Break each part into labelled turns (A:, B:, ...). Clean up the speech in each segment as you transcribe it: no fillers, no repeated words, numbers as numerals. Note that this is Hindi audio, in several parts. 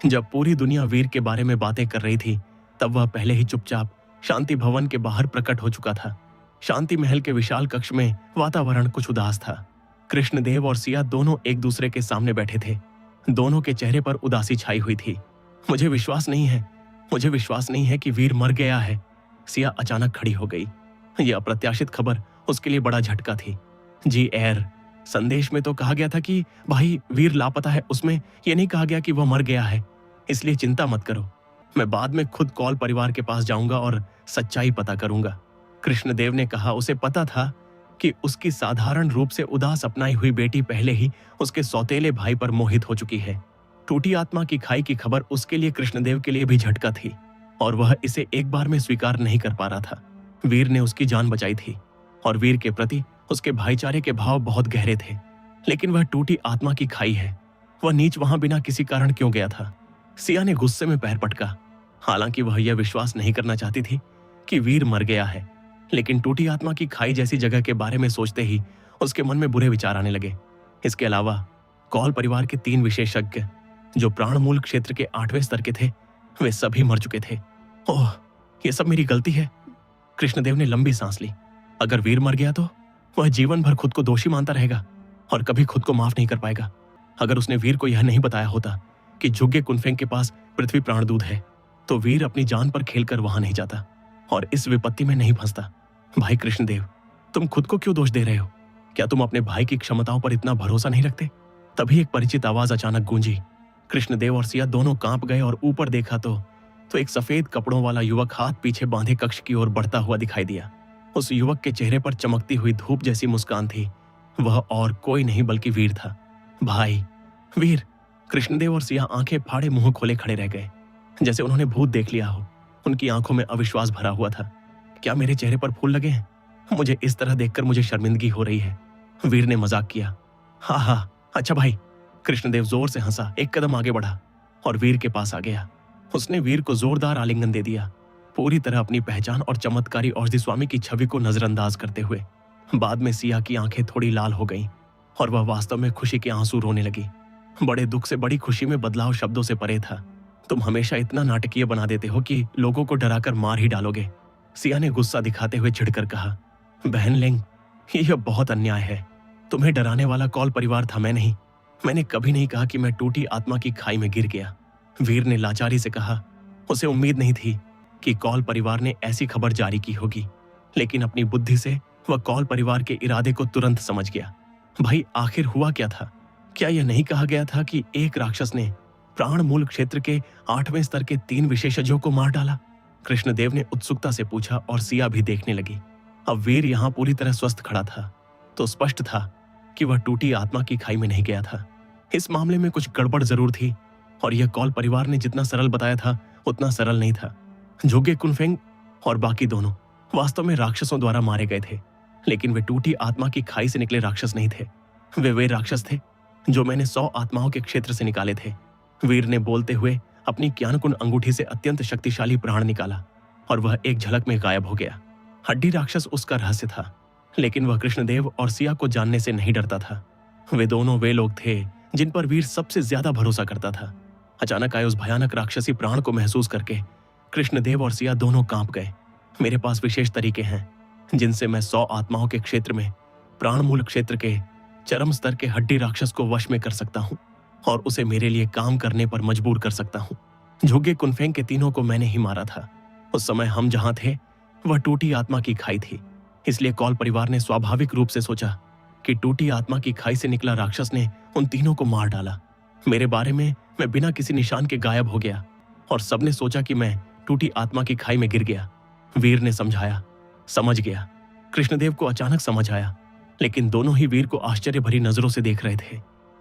A: जब पूरी दुनिया वीर के बारे में बातें कर रही थी, तब वह पहले ही चुपचाप शांति भवन के बाहर प्रकट हो चुका था। शांति महल के विशाल कक्ष में वातावरण कुछ उदास था। कृष्णदेव और सिया दोनों एक दूसरे के सामने बैठे थे। दोनों के चेहरे पर उदासी छाई हुई थी। मुझे विश्वास नहीं है कि वीर मर गया है। सिया अचानक खड़ी हो गई। यह अप्रत्याशित खबर उसके लिए बड़ा झटका थी। जी एयर, संदेश में तो कहा गया था कि भाई वीर लापता है, उसमें यह नहीं कहा गया कि वह मर गया है। इसलिए चिंता मत करो, मैं बाद में खुद कौल परिवार के पास जाऊंगा और सच्चाई पता करूंगा। कृष्णदेव ने कहा। उसे पता था कि उसकी साधारण रूप से उदास अपनाई हुई बेटी पहले ही उसके सौतेले भाई पर मोहित हो चुकी है। टूटी आत्मा की खाई की खबर उसके लिए कृष्णदेव के लिए भी झटका थी और वह इसे एक बार में स्वीकार नहीं कर पा रहा था। वीर ने उसकी जान बचाई थी और वीर के प्रति उसके भाईचारे के भाव बहुत गहरे थे, लेकिन वह टूटी आत्मा की खाई है। वह नीच वहां बिना किसी कारण क्यों गया था? सिया ने गुस्से में पैर पटका। हालांकि वह यह विश्वास नहीं करना चाहती थी कि वीर मर गया है, लेकिन टूटी आत्मा की खाई जैसी जगह के बारे में सोचते ही उसके मन में बुरे विचार आने लगे। इसके अलावा कौल परिवार के 3 विशेषज्ञ जो प्राणमूल क्षेत्र के 8वें स्तर के थे, वे सभी मर चुके थे। ओह, यह सब मेरी गलती है। कृष्णदेव ने लंबी सांस ली। अगर वीर मर गया तो वह जीवन भर खुद को दोषी मानता रहेगा और कभी खुद को माफ नहीं कर पाएगा। अगर उसने वीर को यह नहीं बताया होता कि झुग्गे कुनफेंग के पास पृथ्वी प्राणदूत है, तो वीर अपनी जान पर खेलकर वहां नहीं जाता और इस विपत्ति में नहीं फंसता। भाई कृष्णदेव, तुम खुद को क्यों दोष दे रहे हो? क्या तुम अपने भाई की क्षमताओं पर इतना भरोसा नहीं रखते? तभी एक परिचित आवाज अचानक गूंजी। कृष्णदेव और सिया दोनों कांप गए और ऊपर देखा तो एक सफेद कपड़ों वाला युवक हाथ पीछे बांधे कक्ष की ओर बढ़ता हुआ दिखाई दिया। उस युवक के चेहरे पर चमकती हुई धूप जैसी मुस्कान थी। वह और कोई नहीं बल्कि वीर था। भाई वीर! कृष्णदेव और सिया आंखें फाड़े मुंह खोले खड़े रह गए, जैसे उन्होंने भूत देख लिया हो। उनकी आंखों में अविश्वास भरा हुआ था। क्या मेरे चेहरे पर फूल लगे हैं? मुझे इस तरह देखकर मुझे शर्मिंदगी हो रही है। वीर ने मजाक किया। हाँ, अच्छा भाई। कृष्णदेव जोर से हंसा, एक कदम आगे बढ़ा और वीर के पास आ गया। उसने वीर को जोरदार आलिंगन दे दिया, पूरी तरह अपनी पहचान और चमत्कारी औषधि स्वामी की छवि को नजरअंदाज करते हुए। बाद में सिया की आंखें थोड़ी लाल हो गईं और वह वास्तव में खुशी के आंसू रोने लगी। बड़े दुख से बड़ी खुशी में बदलाव शब्दों से परे था। तुम हमेशा इतना नाटकीय बना देते हो कि लोगों को डराकर मार ही डालोगे, सिया ने गुस्सा दिखाते हुए चिढ़कर कहा। बहन लेंग, यह बहुत अन्याय है। तुम्हें डराने वाला कौल परिवार था, मैं नहीं। मैंने कभी नहीं कहा कि मैं टूटी आत्मा की खाई में गिर गया, वीर ने लाचारी से कहा। उसे उम्मीद नहीं थी कि कौल परिवार ने ऐसी खबर जारी की होगी, लेकिन अपनी बुद्धि से वह कौल परिवार के इरादे को तुरंत समझ गया। भाई आखिर हुआ क्या था? क्या यह नहीं कहा गया था कि एक राक्षस ने प्राणमूल क्षेत्र के 8वें स्तर के 3 विशेषज्ञों को मार डाला? कृष्णदेव ने उत्सुकता से पूछा और सिया भी देखने लगी। अब वीर यहाँ पूरी तरह स्वस्थ खड़ा था तो स्पष्ट था कि वह टूटी आत्मा की खाई में नहीं गया था। इस मामले में कुछ गड़बड़ जरूर थी और यह कौल परिवार ने जितना सरल बताया था उतना सरल नहीं था। झुग्गे कुनफेंग और बाकी दोनों वास्तव में राक्षसों द्वारा मारे गए थे, लेकिन वे टूटी आत्मा की खाई से निकले राक्षस नहीं थे। वे राक्षस थे जो मैंने 100 आत्माओं के क्षेत्र से निकाले थे। वीर ने बोलते हुए अपनी ज्ञानकुन अंगूठी से अत्यंत शक्तिशाली प्राण निकाला और वह एक झलक में गायब हो गया। हड्डी राक्षस उसका रहस्य था, लेकिन वह कृष्णदेव और सिया को जानने से नहीं डरता था। वे दोनों वे लोग थे जिन पर वीर सबसे ज्यादा भरोसा करता था। अचानक आए उस भयानक राक्षसी प्राण को महसूस करके कृष्णदेव और सिया दोनों कांप गए। मेरे पास विशेष तरीके हैं जिनसे मैं 100 आत्माओं के क्षेत्र में प्राणमूल क्षेत्र के चरम स्तर के हड्डी राक्षस को वश में कर सकता हूं और उसे मेरे लिए काम करने पर मजबूर कर सकता हूं। झुग्गे कुनफेंग के तीनों को मैंने ही मारा था। उस समय हम जहां थे वह टूटी आत्मा की खाई थी, इसलिए कौल परिवार ने स्वाभाविक रूप से सोचा कि टूटी आत्मा की खाई से निकला राक्षस ने उन तीनों को मार डाला। मेरे बारे में मैं बिना किसी निशान के गायब हो गया और सबने सोचा कि मैं टूटी आत्मा की खाई में गिर गया। वीर ने समझाया। समझ गया। कृष्णदेव को अचानक समझ आया, लेकिन दोनों ही वीर को आश्चर्य भरी नजरों से देख रहे थे।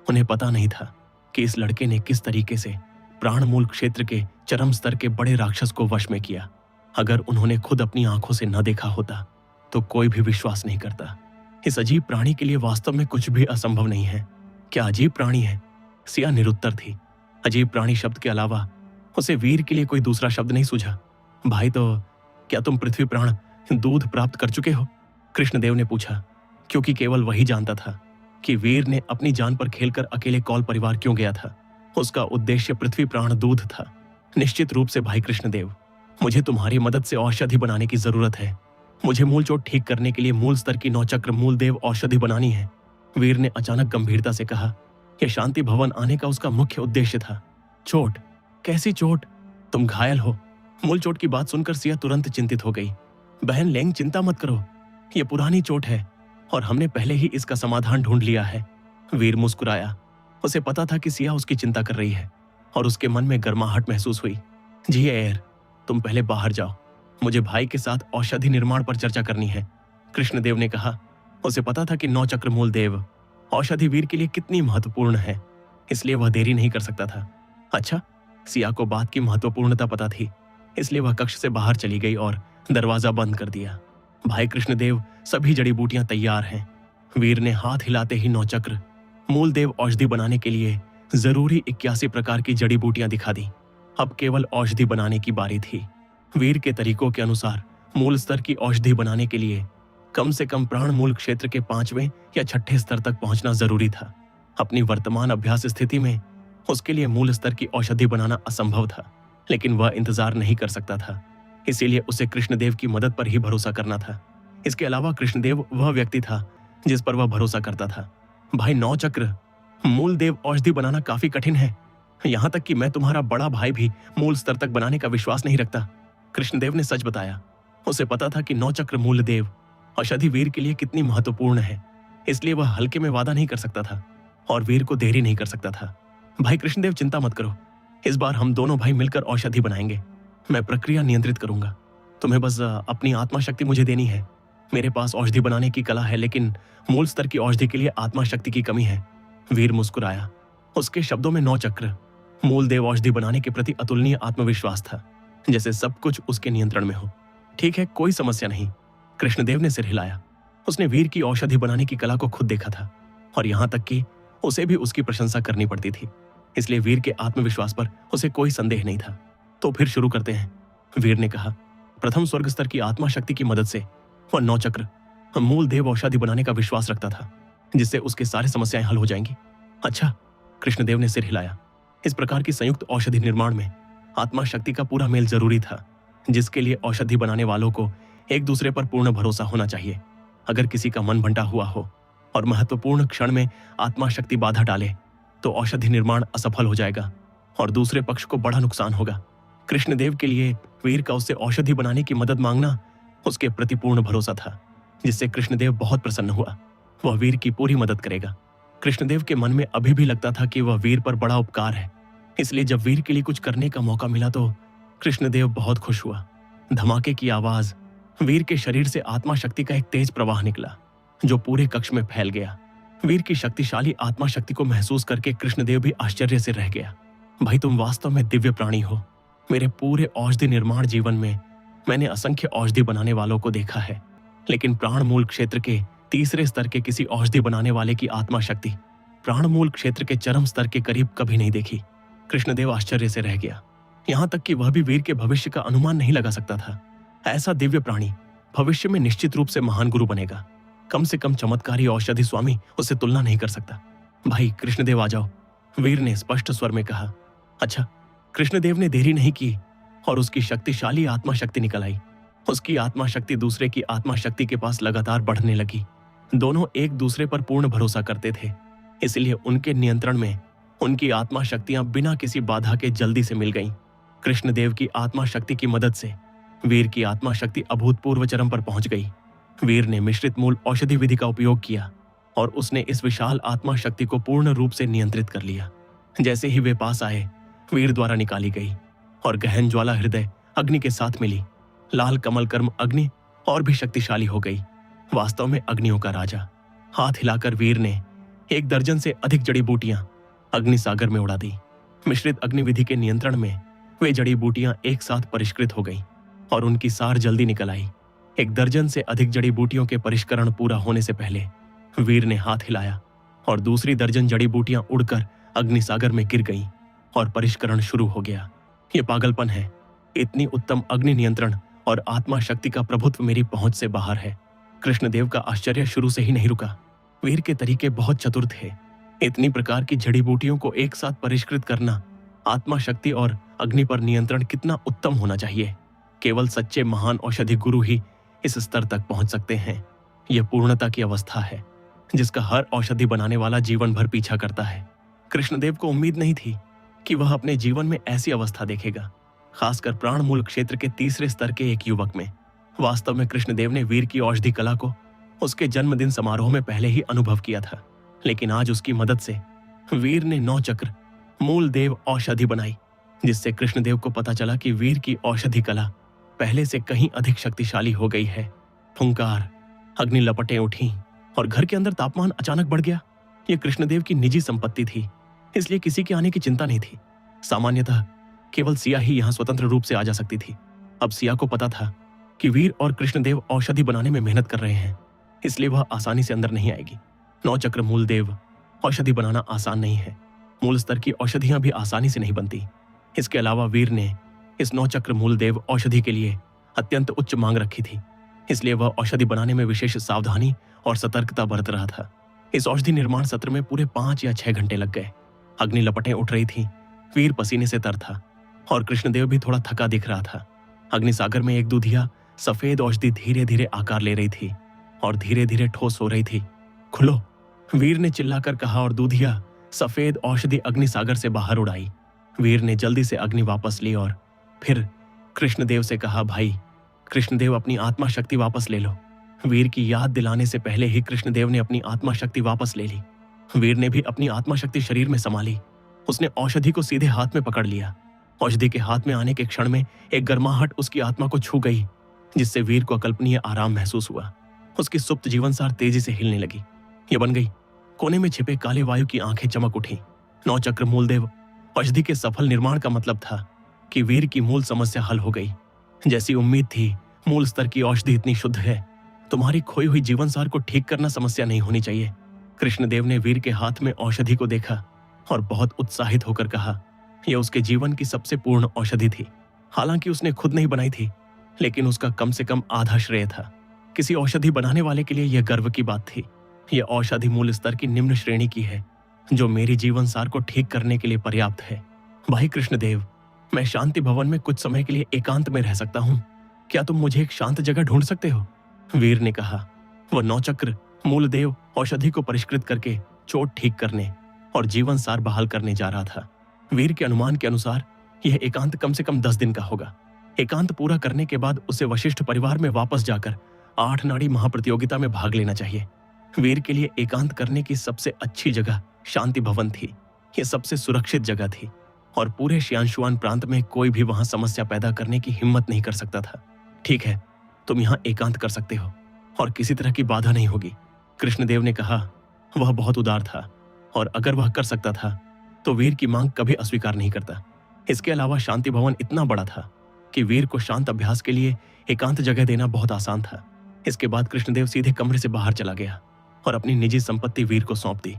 A: उन्हें पता नहीं था कि इस लड़के ने किस तरीके से प्राणमूल क्षेत्र के चरम स्तर के बड़े राक्षस को वश में किया। अगर उन्होंने खुद अपनी आंखों से न देखा होता तो कोई भी विश्वास नहीं करता। इस अजीब प्राणी के लिए वास्तव में कुछ भी असंभव नहीं है। क्या अजीब प्राणी है? सिया निरुत्तर थी। अजीब प्राणी शब्द के अलावा उसे वीर के लिए कोई दूसरा शब्द नहीं सूझा। भाई, तो क्या तुम पृथ्वी प्राण दूध प्राप्त कर चुके हो? कृष्णदेव ने पूछा, क्योंकि केवल वही जानता था कि वीर ने अपनी जान पर खेलकर अकेले कौल परिवार क्यों गया था। उसका उद्देश्य पृथ्वी प्राण दूध था। निश्चित रूप से भाई कृष्णदेव, मुझे तुम्हारी मदद से औषधि बनाने की जरूरत है। मुझे मूल चोट ठीक करने के लिए मूल स्तर की 9 चक्र मूल देव औषधि बनानी है। वीर ने अचानक गंभीरता से कहा। यह शांति भवन आने का उसका मुख्य उद्देश्य था। चोट? कैसी चोट? तुम घायल हो? मूल चोट की बात सुनकर सिया तुरंत चिंतित हो गई। बहन लेंग, चिंता मत करो, यह पुरानी चोट है और हमने पहले ही इसका समाधान ढूंढ लिया है। वीर मुस्कुराया। उसे पता था कि सिया उसकी चिंता कर रही है और उसके मन में गर्माहट महसूस हुई। जी एयर, तुम पहले बाहर जाओ, मुझे भाई के साथ औषधि निर्माण पर चर्चा करनी है, कृष्णदेव ने कहा। उसे पता था कि 9 चक्र मूल देव औषधि वीर के लिए कितनी महत्वपूर्ण है, इसलिए वह देरी नहीं कर सकता था। अच्छा, सिया को बात की महत्वपूर्णता पता थी, इसलिए वह कक्ष से बाहर चली गई और दरवाजा बंद कर दिया। भाई कृष्णदेव, सभी जड़ी बूटियां तैयार हैं। वीर ने हाथ हिलाते ही 9 चक्र मूल देव औषधि बनाने के लिए जरूरी 81 प्रकार की जड़ी बूटियां दिखा दी। अब केवल औषधि बनाने की बारी थी। वीर के तरीकों के अनुसार मूल स्तर की औषधि बनाने के लिए कम से कम प्राण मूल क्षेत्र के 5वें या 6ठे स्तर तक पहुंचना जरूरी था। अपनी वर्तमान अभ्यास स्थिति में उसके लिए मूल स्तर की औषधि बनाना असंभव था, लेकिन वह इंतजार नहीं कर सकता था, इसीलिए उसे कृष्णदेव की मदद पर ही भरोसा करना था। इसके अलावा कृष्णदेव वह व्यक्ति था जिस पर वह भरोसा करता था। भाई 9 चक्र मूल देव औषधि बनाना काफी कठिन है, यहां तक कि मैं तुम्हारा बड़ा भाई भी मूल स्तर तक बनाने का विश्वास नहीं रखता, कृष्णदेव ने सच बताया। उसे पता था कि 9 चक्र मूल देव औषधि वीर के लिए कितनी महत्वपूर्ण है, इसलिए वह हल्के में वादा नहीं कर सकता था और वीर को देरी नहीं कर सकता था। भाई कृष्णदेव, चिंता मत करो, इस बार हम दोनों भाई मिलकर औषधि बनाएंगे। मैं प्रक्रिया नियंत्रित करूंगा, तुम्हें बस अपनी आत्मा शक्ति मुझे देनी है। मेरे पास औषधि बनाने की कला है, लेकिन मूल स्तर की औषधि के लिए आत्मा शक्ति की कमी है। वीर मुस्कुराया। उसके शब्दों में 9 चक्र मूल देव औषधि बनाने के प्रति अतुलनीय आत्मविश्वास था, जैसे सब कुछ उसके नियंत्रण में हो। ठीक है, कोई समस्या नहीं, कृष्णदेव ने सिर हिलाया। उसने वीर की औषधि बनाने की कला को खुद देखा था और यहां तक कि उसे भी उसकी प्रशंसा करनी पड़ती थी, इसलिए वीर के आत्मविश्वास पर उसे कोई संदेह नहीं था। तो फिर शुरू करते हैं, वीर ने कहा। प्रथम स्वर्ग स्तर की आत्मा शक्ति की मदद से वह 9 चक्र मूल देव औषधि बनाने का विश्वास रखता था, जिससे उसके सारी समस्याएं हल हो जाएंगी। अच्छा, कृष्णदेव ने सिर हिलाया। इस प्रकार की संयुक्त औषधि निर्माण में आत्मा शक्ति का पूरा मेल जरूरी था, जिसके लिए औषधि बनाने वालों को एक दूसरे पर पूर्ण भरोसा होना चाहिए। अगर किसी का मन बंटा हुआ हो और महत्वपूर्ण क्षण में आत्मा शक्ति बाधा डाले तो औषधि निर्माण असफल हो जाएगा और दूसरे पक्ष को बड़ा नुकसान होगा। कृष्णदेव के लिए वीर का उससे औषधि बनाने की मदद मांगना उसके प्रति पूर्ण भरोसा था, जिससे कृष्णदेव बहुत प्रसन्न हुआ। वह वीर की पूरी मदद करेगा। कृष्णदेव के मन में अभी भी लगता था कि वह वीर पर बड़ा उपकार है, इसलिए जब वीर के लिए कुछ करने का मौका मिला तो कृष्णदेव बहुत खुश हुआ। धमाके की आवाज, वीर के शरीर से आत्मा शक्ति का एक तेज प्रवाह निकला जो पूरे कक्ष में फैल गया। वीर की शक्तिशाली आत्मा शक्ति को महसूस करके कृष्णदेव भी आश्चर्य से रह गया। भाई, तुम वास्तव में दिव्य प्राणी हो। मेरे पूरे औषधि निर्माण जीवन में मैंने असंख्य औषधि बनाने वालों को देखा है, लेकिन प्राण मूल क्षेत्र के तीसरे स्तर के किसी औषधि बनाने वाले की आत्मा शक्ति प्राण मूल क्षेत्र के चरम स्तर के करीब कभी नहीं देखी। कृष्णदेव आश्चर्य से रह गया, यहां तक कि वह भी वीर के भविष्य का अनुमान नहीं लगा सकता था। ऐसा दिव्य प्राणी भविष्य में निश्चित रूप से महान गुरु बनेगा। कम से कम चमत्कारी औषधि स्वामी उससे तुलना नहीं कर सकता। भाई कृष्णदेव, आ जाओ, वीर ने स्पष्ट स्वर में कहा। अच्छा, कृष्णदेव ने देरी नहीं की और उसकी शक्तिशाली आत्मा शक्ति निकल आई। उसकी आत्मा शक्ति दूसरे की आत्मा शक्ति के पास लगातार बढ़ने लगी। दोनों एक दूसरे पर पूर्ण भरोसा करते थे, इसलिए उनके नियंत्रण में उनकी आत्मा शक्तियां बिना किसी बाधा के जल्दी से मिल गईं। कृष्णदेव की आत्मा शक्ति की मदद से वीर की आत्मा शक्ति अभूतपूर्व चरम पर पहुंच गई। वीर ने मिश्रित मूल औषधि विधि का उपयोग किया और उसने इस विशाल आत्मा शक्ति को पूर्ण रूप से नियंत्रित कर लिया। जैसे ही वे पास आए, वीर द्वारा निकाली गई और गहन ज्वाला हृदय अग्नि के साथ मिली। लाल कमल कर्म अग्नि और भी शक्तिशाली हो गई, वास्तव में अग्नियों का राजा। हाथ हिलाकर वीर ने 1 दर्जन से अधिक जड़ी बूटियां अग्नि सागर में उड़ा दी। मिश्रित अग्निविधि के नियंत्रण में वे जड़ी बूटियां एक साथ परिष्कृत हो गईं और उनकी सार जल्दी निकल आई। 1 दर्जन से अधिक जड़ी बूटियों के परिष्करण पूरा होने से पहले वीर ने हाथ हिलाया और दूसरी दर्जन जड़ी बूटियां उड़कर अग्निसागर में गिर गईं और परिष्करण शुरू हो गया। ये पागलपन है। इतनी उत्तम अग्नि नियंत्रण और आत्मा शक्ति का प्रभुत्व मेरी पहुंच से बाहर है। कृष्णदेव का आश्चर्य शुरू से ही नहीं रुका। वीर के तरीके बहुत चतुर थे। इतनी प्रकार की जड़ी बूटियों को एक साथ परिष्कृत करना, आत्मा शक्ति और अग्नि पर नियंत्रण कितना उत्तम होना चाहिए। केवल सच्चे महान औषधि गुरु ही इस स्तर तक पहुंच सकते हैं। यह पूर्णता की अवस्था है जिसका हर औषधि बनाने वाला जीवन भर पीछा करता है। कृष्णदेव को उम्मीद नहीं थी कि वह अपने जीवन में ऐसी अवस्था देखेगा, खासकर प्राण मूल क्षेत्र के तीसरे स्तर के एक युवक में। वास्तव में कृष्णदेव ने वीर की औषधि कला को उसके जन्मदिन समारोह में पहले ही अनुभव किया था, लेकिन आज उसकी मदद से वीर ने 9 चक्र मूल देव औषधि बनाई, जिससे कृष्णदेव को पता चला कि वीर की औषधि कला पहले से कहीं अधिक शक्तिशाली हो गई है। फुंकार, अग्नि लपटें उठी और घर के अंदर तापमान अचानक बढ़ गया। यह कृष्णदेव की निजी संपत्ति थी, इसलिए किसी के आने की चिंता नहीं थी। सामान्यतः केवल सिया ही यहां स्वतंत्र रूप से आ जा सकती थी। अब सिया को पता था कि वीर और कृष्णदेव औषधि बनाने में मेहनत कर रहे हैं, इसलिए वह आसानी से अंदर नहीं आएगी। 9 चक्र मूल देव औषधि बनाना आसान नहीं है। मूल स्तर की औषधियां भी आसानी से नहीं बनती। इसके अलावा वीर ने इस 9 चक्र मूल देव औषधि के लिए अत्यंत उच्च मांग रखी थी, इसलिए वह औषधि बनाने में विशेष सावधानी और सतर्कता बरत रहा था। इस औषधि निर्माण सत्र में पूरे 5 या 6 घंटे लग गए। अग्नि लपटें उठ रही थी, वीर पसीने से तर था और कृष्णदेव भी थोड़ा थका दिख रहा था। अग्निसागर में एक दूधिया सफेद औषधि धीरे धीरे आकार ले रही थी और धीरे धीरे ठोस हो रही थी। खुलो, वीर ने चिल्लाकर कहा और दूधिया सफेद औषधि अग्निसागर से बाहर उड़ाई। वीर ने जल्दी से अग्नि वापस ली और फिर कृष्णदेव से कहा, भाई कृष्णदेव, अपनी आत्मा शक्ति वापस ले लो। वीर की याद दिलाने से पहले ही कृष्णदेव ने अपनी आत्मा शक्ति वापस ले ली। वीर ने भी अपनी आत्मा शक्ति शरीर में संभाली। उसने औषधि को सीधे हाथ में पकड़ लिया। औषधि के हाथ में आने के क्षण में एक गर्माहट उसकी आत्मा को छू गई, जिससे वीर को अकल्पनीय आराम महसूस हुआ। उसकी सुप्त जीवनसार तेजी से हिलने लगी। ये बन गई। कोने में छिपे काले वायु की आंखें चमक उठी। 9 चक्र मूलदेव औषधि के सफल निर्माण का मतलब था कि वीर की मूल समस्या हल हो गई। जैसी उम्मीद थी, मूल स्तर की औषधि इतनी शुद्ध है, तुम्हारी खोई हुई जीवनसार को ठीक करना समस्या नहीं होनी चाहिए। कृष्णदेव ने वीर के हाथ में औषधि को देखा और बहुत उत्साहित होकर कहा, यह उसके जीवन की सबसे पूर्ण औषधि थी। हालांकि उसने खुद नहीं बनाई थी, लेकिन उसका कम से कम आधा श्रेय था। किसी औषधि बनाने वाले के लिए यह गर्व की बात थी। यह औषधि मूल स्तर की निम्न श्रेणी की है, जो मेरी जीवनसार को ठीक करने के लिए पर्याप्त है। भाई कृष्णदेव, मैं शांति भवन में कुछ समय के लिए एकांत में रह सकता हूँ। क्या तुम मुझे एक शांत जगह ढूंढ सकते हो? वीर ने कहा। वह 9 चक्र मूलदेव औषधि को परिष्कृत करके चोट ठीक करने और जीवन सार बहाल करने जा रहा था। वीर के अनुमान के अनुसार यह एकांत कम से कम 10 दिन का होगा। एकांत पूरा करने के बाद उसे वशिष्ठ परिवार में वापस जाकर 8 नाड़ी महाप्रतियोगिता में भाग लेना चाहिए। वीर के लिए एकांत करने की सबसे अच्छी जगह शांति भवन थी। यह सबसे सुरक्षित जगह थी और पूरे श्यांशुआन प्रांत में कोई भी वहां समस्या पैदा करने की हिम्मत नहीं कर सकता था। ठीक है, तुम यहाँ एकांत कर सकते हो और किसी तरह की बाधा नहीं होगी, कृष्णदेव ने कहा। वह बहुत उदार था और अगर वह कर सकता था तो वीर की मांग कभी अस्वीकार नहीं करता। इसके अलावा शांति भवन इतना बड़ा था कि वीर को शांत अभ्यास के लिए एकांत जगह देना बहुत आसान था। इसके बाद कृष्णदेव सीधे कमरे से बाहर चला गया और अपनी निजी संपत्ति वीर को सौंप दी।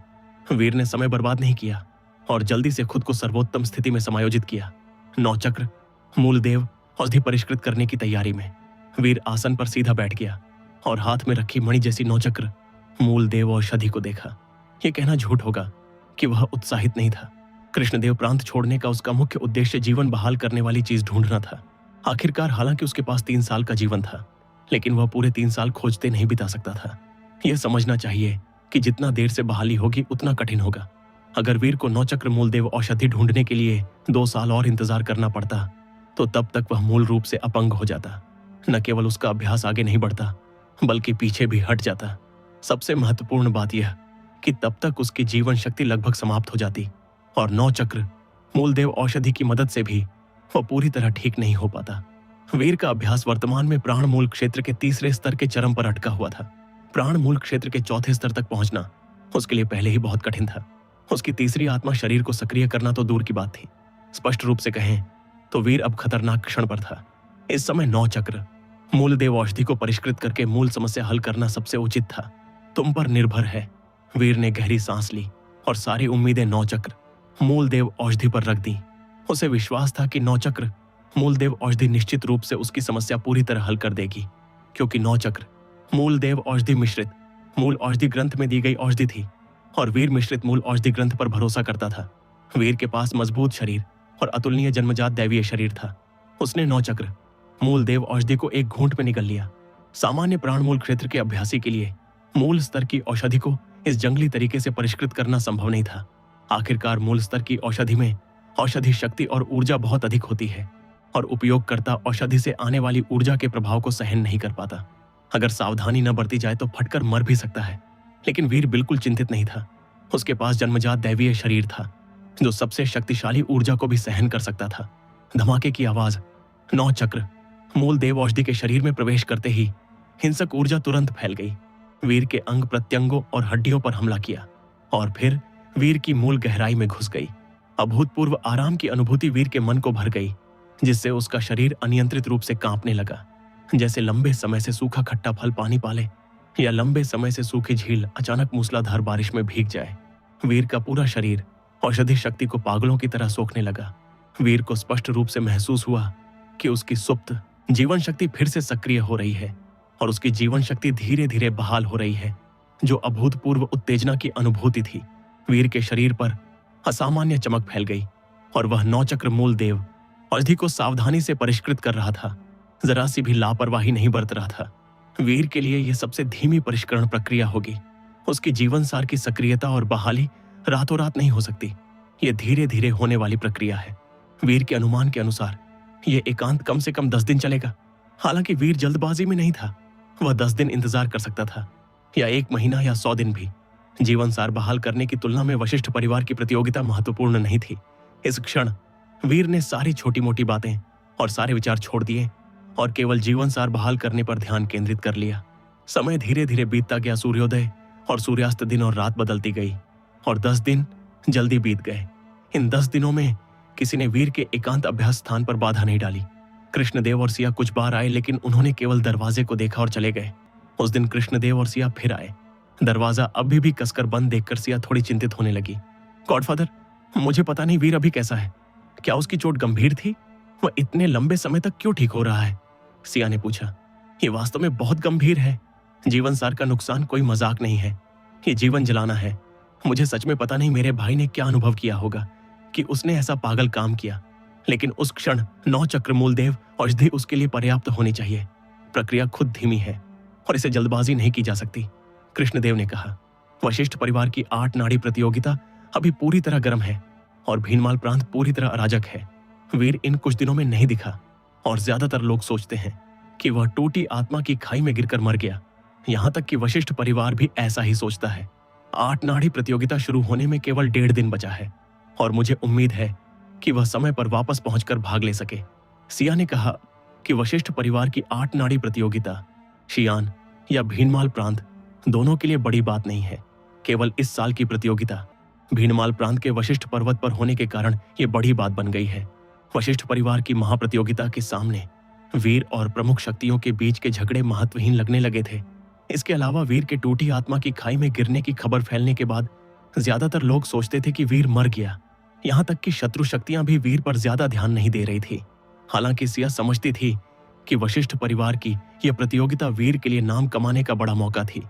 A: वीर ने समय बर्बाद नहीं किया और जल्दी से खुद को सर्वोत्तम स्थिति में समायोजित किया। 9 चक्र मूलदेव औषधि परिष्कृत करने की तैयारी में वीर आसन पर सीधा बैठ गया और हाथ में रखी मणि जैसी 9 चक्र मूलदेव औषधि को देखा। यह कहना झूठ होगा कि वह उत्साहित नहीं था। कृष्णदेव प्रांत छोड़ने का उसका मुख्य उद्देश्य जीवन बहाल करने वाली चीज ढूंढना था। आखिरकार हालांकि उसके पास 3 साल का जीवन था, लेकिन वह पूरे 3 साल खोजते नहीं बिता सकता था। यह समझना चाहिए कि जितना देर से बहाली होगी उतना कठिन होगा। अगर वीर को 9 चक्र मूलदेव औषधि ढूंढने के लिए 2 साल और इंतजार करना पड़ता तो तब तक वह मूल रूप से अपंग हो जाता। न केवल उसका अभ्यास आगे नहीं बढ़ता बल्कि पीछे भी हट जाता। सबसे महत्वपूर्ण बात यह कि तब तक उसकी जीवन शक्ति लगभग समाप्त हो जाती और 9 चक्र मूलदेव औषधि की मदद से भी वह पूरी तरह ठीक नहीं हो पाता। वीर का अभ्यास वर्तमान में प्राण मूल क्षेत्र के तीसरे स्तर के चरम पर अटका हुआ था। प्राण मूल क्षेत्र के चौथे स्तर तक पहुंचना उसके लिए पहले ही बहुत कठिन था। उसकी तीसरी आत्मा शरीर को सक्रिय करना तो दूर की बात थी। स्पष्ट रूप से कहें तो वीर अब खतरनाक क्षण पर था। इस समय 9 चक्र मूलदेव औषधि को परिष्कृत करके मूल समस्या हल करना सबसे उचित था। तुम पर निर्भर है। वीर ने गहरी सांस ली और सारी उम्मीदें 9 चक्र मूलदेव औषधि पर रख दी। उसे विश्वास था कि 9 चक्र मूलदेव औषधि निश्चित रूप से उसकी समस्या पूरी तरह हल कर देगी, क्योंकि 9 चक्र मूलदेव औषधि मिश्रित मूल औषधि ग्रंथ में दी गई औषधि थी और वीर मिश्रित मूल औषधि ग्रंथ पर भरोसा करता था। वीर के पास मजबूत शरीर और अतुलनीय जन्मजात दैवीय शरीर था। उसने 9 चक्र मूल देव औषधि को एक घूंट में निगल लिया। सामान्य प्राणमूल क्षेत्र के अभ्यासी के लिए मूल स्तर की औषधि को इस जंगली तरीके से परिष्कृत करना संभव नहीं था। आखिरकार मूल स्तर की औषधि में औषधि शक्ति और ऊर्जा बहुत अधिक होती है और उपयोगकर्ता औषधि से आने वाली ऊर्जा के प्रभाव को सहन नहीं कर पाता। अगर सावधानी न बरती जाए तो फटकर मर भी सकता है। लेकिन वीर बिल्कुल चिंतित नहीं था। उसके पास जन्मजात दैवीय शरीर था जो सबसे शक्तिशाली ऊर्जा को भी सहन कर सकता था। धमाके की आवाज 9 चक्र मूल देव औषधि के शरीर में प्रवेश करते ही हिंसक ऊर्जा तुरंत फैल गई। वीर के अंग प्रत्यंगों और हड्डियों पर हमला किया और फिर वीर की मूल गहराई में घुस गई। अभूतपूर्व आराम की अनुभूति वीर के मन को भर गई, जिससे उसका शरीर अनियंत्रित रूप से कांपने लगा, जैसे लंबे समय से सूखा खट्टा फल पानी पाले या लंबे समय से सूखी झील अचानक मूसलाधार बारिश में भीग जाए। वीर का पूरा शरीर औषधि शक्ति को पागलों की तरह सोखने लगा। वीर को स्पष्ट रूप से महसूस हुआ कि उसकी सुप्त जीवन शक्ति फिर से सक्रिय हो रही है और उसकी जीवन शक्ति धीरे धीरे बहाल हो रही है। जो अभूतपूर्व उत्तेजना की अनुभूति थी, वीर के शरीर पर असामान्य चमक फैल गई और वह 9 चक्र मूल देव औषधि को सावधानी से परिष्कृत कर रहा था। जरा सी भी लापरवाही नहीं बरत रहा था। वीर के लिए यह सबसे धीमी परिष्करण प्रक्रिया होगी। उसकी जीवन सार की सक्रियता और बहाली रातों रात नहीं हो सकती। यह धीरे धीरे होने वाली प्रक्रिया है। वीर के अनुमान के अनुसार यह एकांत कम से कम 10 दिन चलेगा। हालांकि वीर जल्दबाजी में नहीं था। वह 10 दिन इंतजार कर सकता था या 1 महीना या 100 दिन भी। जीवन सार बहाल करने की तुलना में वशिष्ठ परिवार की प्रतियोगिता महत्वपूर्ण नहीं थी। इस क्षण वीर ने सारी छोटी मोटी बातें और सारे विचार छोड़ दिए और केवल जीवन सार बहाल करने पर ध्यान केंद्रित कर लिया। समय धीरे धीरे बीतता गया। सूर्योदय और सूर्यास्त, दिन और रात बदलती गई और 10 दिन जल्दी बीत गए। इन 10 दिनों में किसी ने वीर के एकांत अभ्यास स्थान पर बाधा नहीं डाली। कृष्णदेव और सिया कुछ बार आए, लेकिन उन्होंने केवल दरवाजे को देखा और चले गए। उस दिन कृष्णदेव और सिया फिर आए। दरवाजा अभी भी कसकर बंद देखकर सिया थोड़ी चिंतित होने लगी। गॉडफादर, मुझे पता नहीं वीर अभी कैसा है। क्या उसकी चोट गंभीर थी? वह इतने लंबे समय तक क्यों ठीक हो रहा है? सिया ने पूछा। ये वास्तव में बहुत गंभीर है। जीवन सार का नुकसान कोई मजाक नहीं है। ये जीवन जलाना है। मुझे सच में पता नहीं मेरे भाई ने क्या अनुभव किया होगा कि उसने ऐसा पागल काम किया। लेकिन उस क्षण 9 चक्र मूलदेव औषधि उसके लिए पर्याप्त होनी चाहिए। प्रक्रिया खुद धीमी है और इसे जल्दबाजी नहीं की जा सकती, कृष्णदेव ने कहा। वशिष्ठ परिवार की 8 नाड़ी प्रतियोगिता अभी पूरी तरह गर्म है और भीनमाल प्रांत पूरी तरह अराजक है। वीर इन कुछ दिनों में नहीं दिखा और ज्यादातर लोग सोचते हैं कि वह टूटी आत्मा की खाई में गिरकर मर गया। यहां तक कि वशिष्ठ परिवार भी ऐसा ही सोचता है। 8 नाड़ी प्रतियोगिता शुरू होने में केवल 1.5 दिन बचा है और मुझे उम्मीद है कि वह समय पर वापस पहुंचकर भाग ले सके। सिया ने कहा कि वशिष्ठ परिवार की 8 नाड़ी प्रतियोगिता शियान या भीनमाल प्रांत दोनों के लिए बड़ी बात नहीं है। केवल इस साल की प्रतियोगिता भीनमाल प्रांत के वशिष्ठ पर्वत पर होने के कारण यह बड़ी बात बन गई है। वशिष्ठ परिवार की महाप्रतियोगिता के सामने वीर और प्रमुख शक्तियों के बीच के झगड़े महत्वहीन लगने लगे थे। इसके अलावा वीर के टूटी आत्मा की खाई में गिरने की खबर फैलने के बाद ज्यादातर लोग सोचते थे कि वीर मर गया। यहाँ तक कि शत्रु शक्तियां भी वीर पर ज्यादा ध्यान नहीं दे रही थी। हालांकि सिया समझती थी कि वशिष्ठ परिवार की यह प्रतियोगिता वीर के लिए नाम कमाने का बड़ा मौका थी।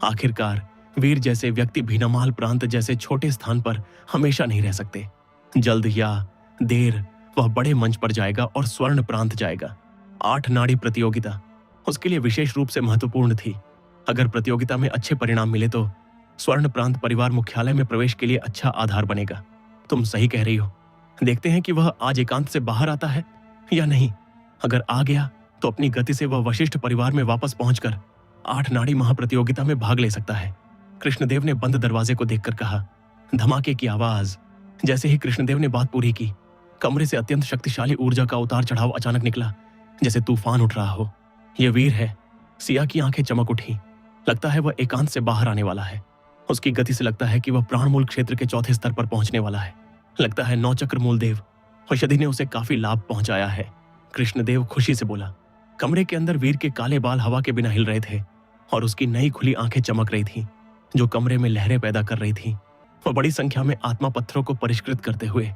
A: आखिरकार वीर जैसे व्यक्ति भीनमाल प्रांत जैसे छोटे स्थान पर हमेशा नहीं रह सकते। जल्द या देर वह बड़े मंच पर जाएगा और स्वर्ण प्रांत जाएगा। 8 नाड़ी प्रतियोगिता उसके लिए विशेष रूप से महत्वपूर्ण थी। अगर प्रतियोगिता में अच्छे परिणाम मिले तो स्वर्ण प्रांत परिवार मुख्यालय में प्रवेश के लिए अच्छा आधार बनेगा। तुम सही कह रही हो। देखते हैं कि वह आज एकांत से बाहर आता है या नहीं। अगर आ गया तो अपनी गति से वह वशिष्ठ परिवार में वापस पहुंचकर 8 नाड़ी महाप्रतियोगिता में भाग ले सकता है। कृष्णदेव ने बंद दरवाजे को देखकर कहा। धमाके की आवाज। जैसे ही कृष्णदेव ने बात पूरी की, कमरे से अत्यंत शक्तिशाली ऊर्जा का उतार चढ़ाव अचानक निकला, जैसे तूफान उठ रहा हो। यह वीर है। सिया की आंखें चमक उठी। लगता है वह एकांत से बाहर आने वाला है। उसकी गति से लगता है कि वह प्राणमूल क्षेत्र के 4थे स्तर पर पहुंचने वाला है। लगता है 9 चक्र मूलदेव औषधि ने उसे काफी लाभ पहुंचाया है। कृष्णदेव खुशी से बोला। कमरे के अंदर वीर के काले बाल हवा के बिना हिल रहे थे और उसकी नई खुली आंखें चमक रही थीं, जो कमरे में लहरें पैदा कर रही थीं। वह बड़ी संख्या में आत्मा पत्थरों को परिष्कृत करते हुए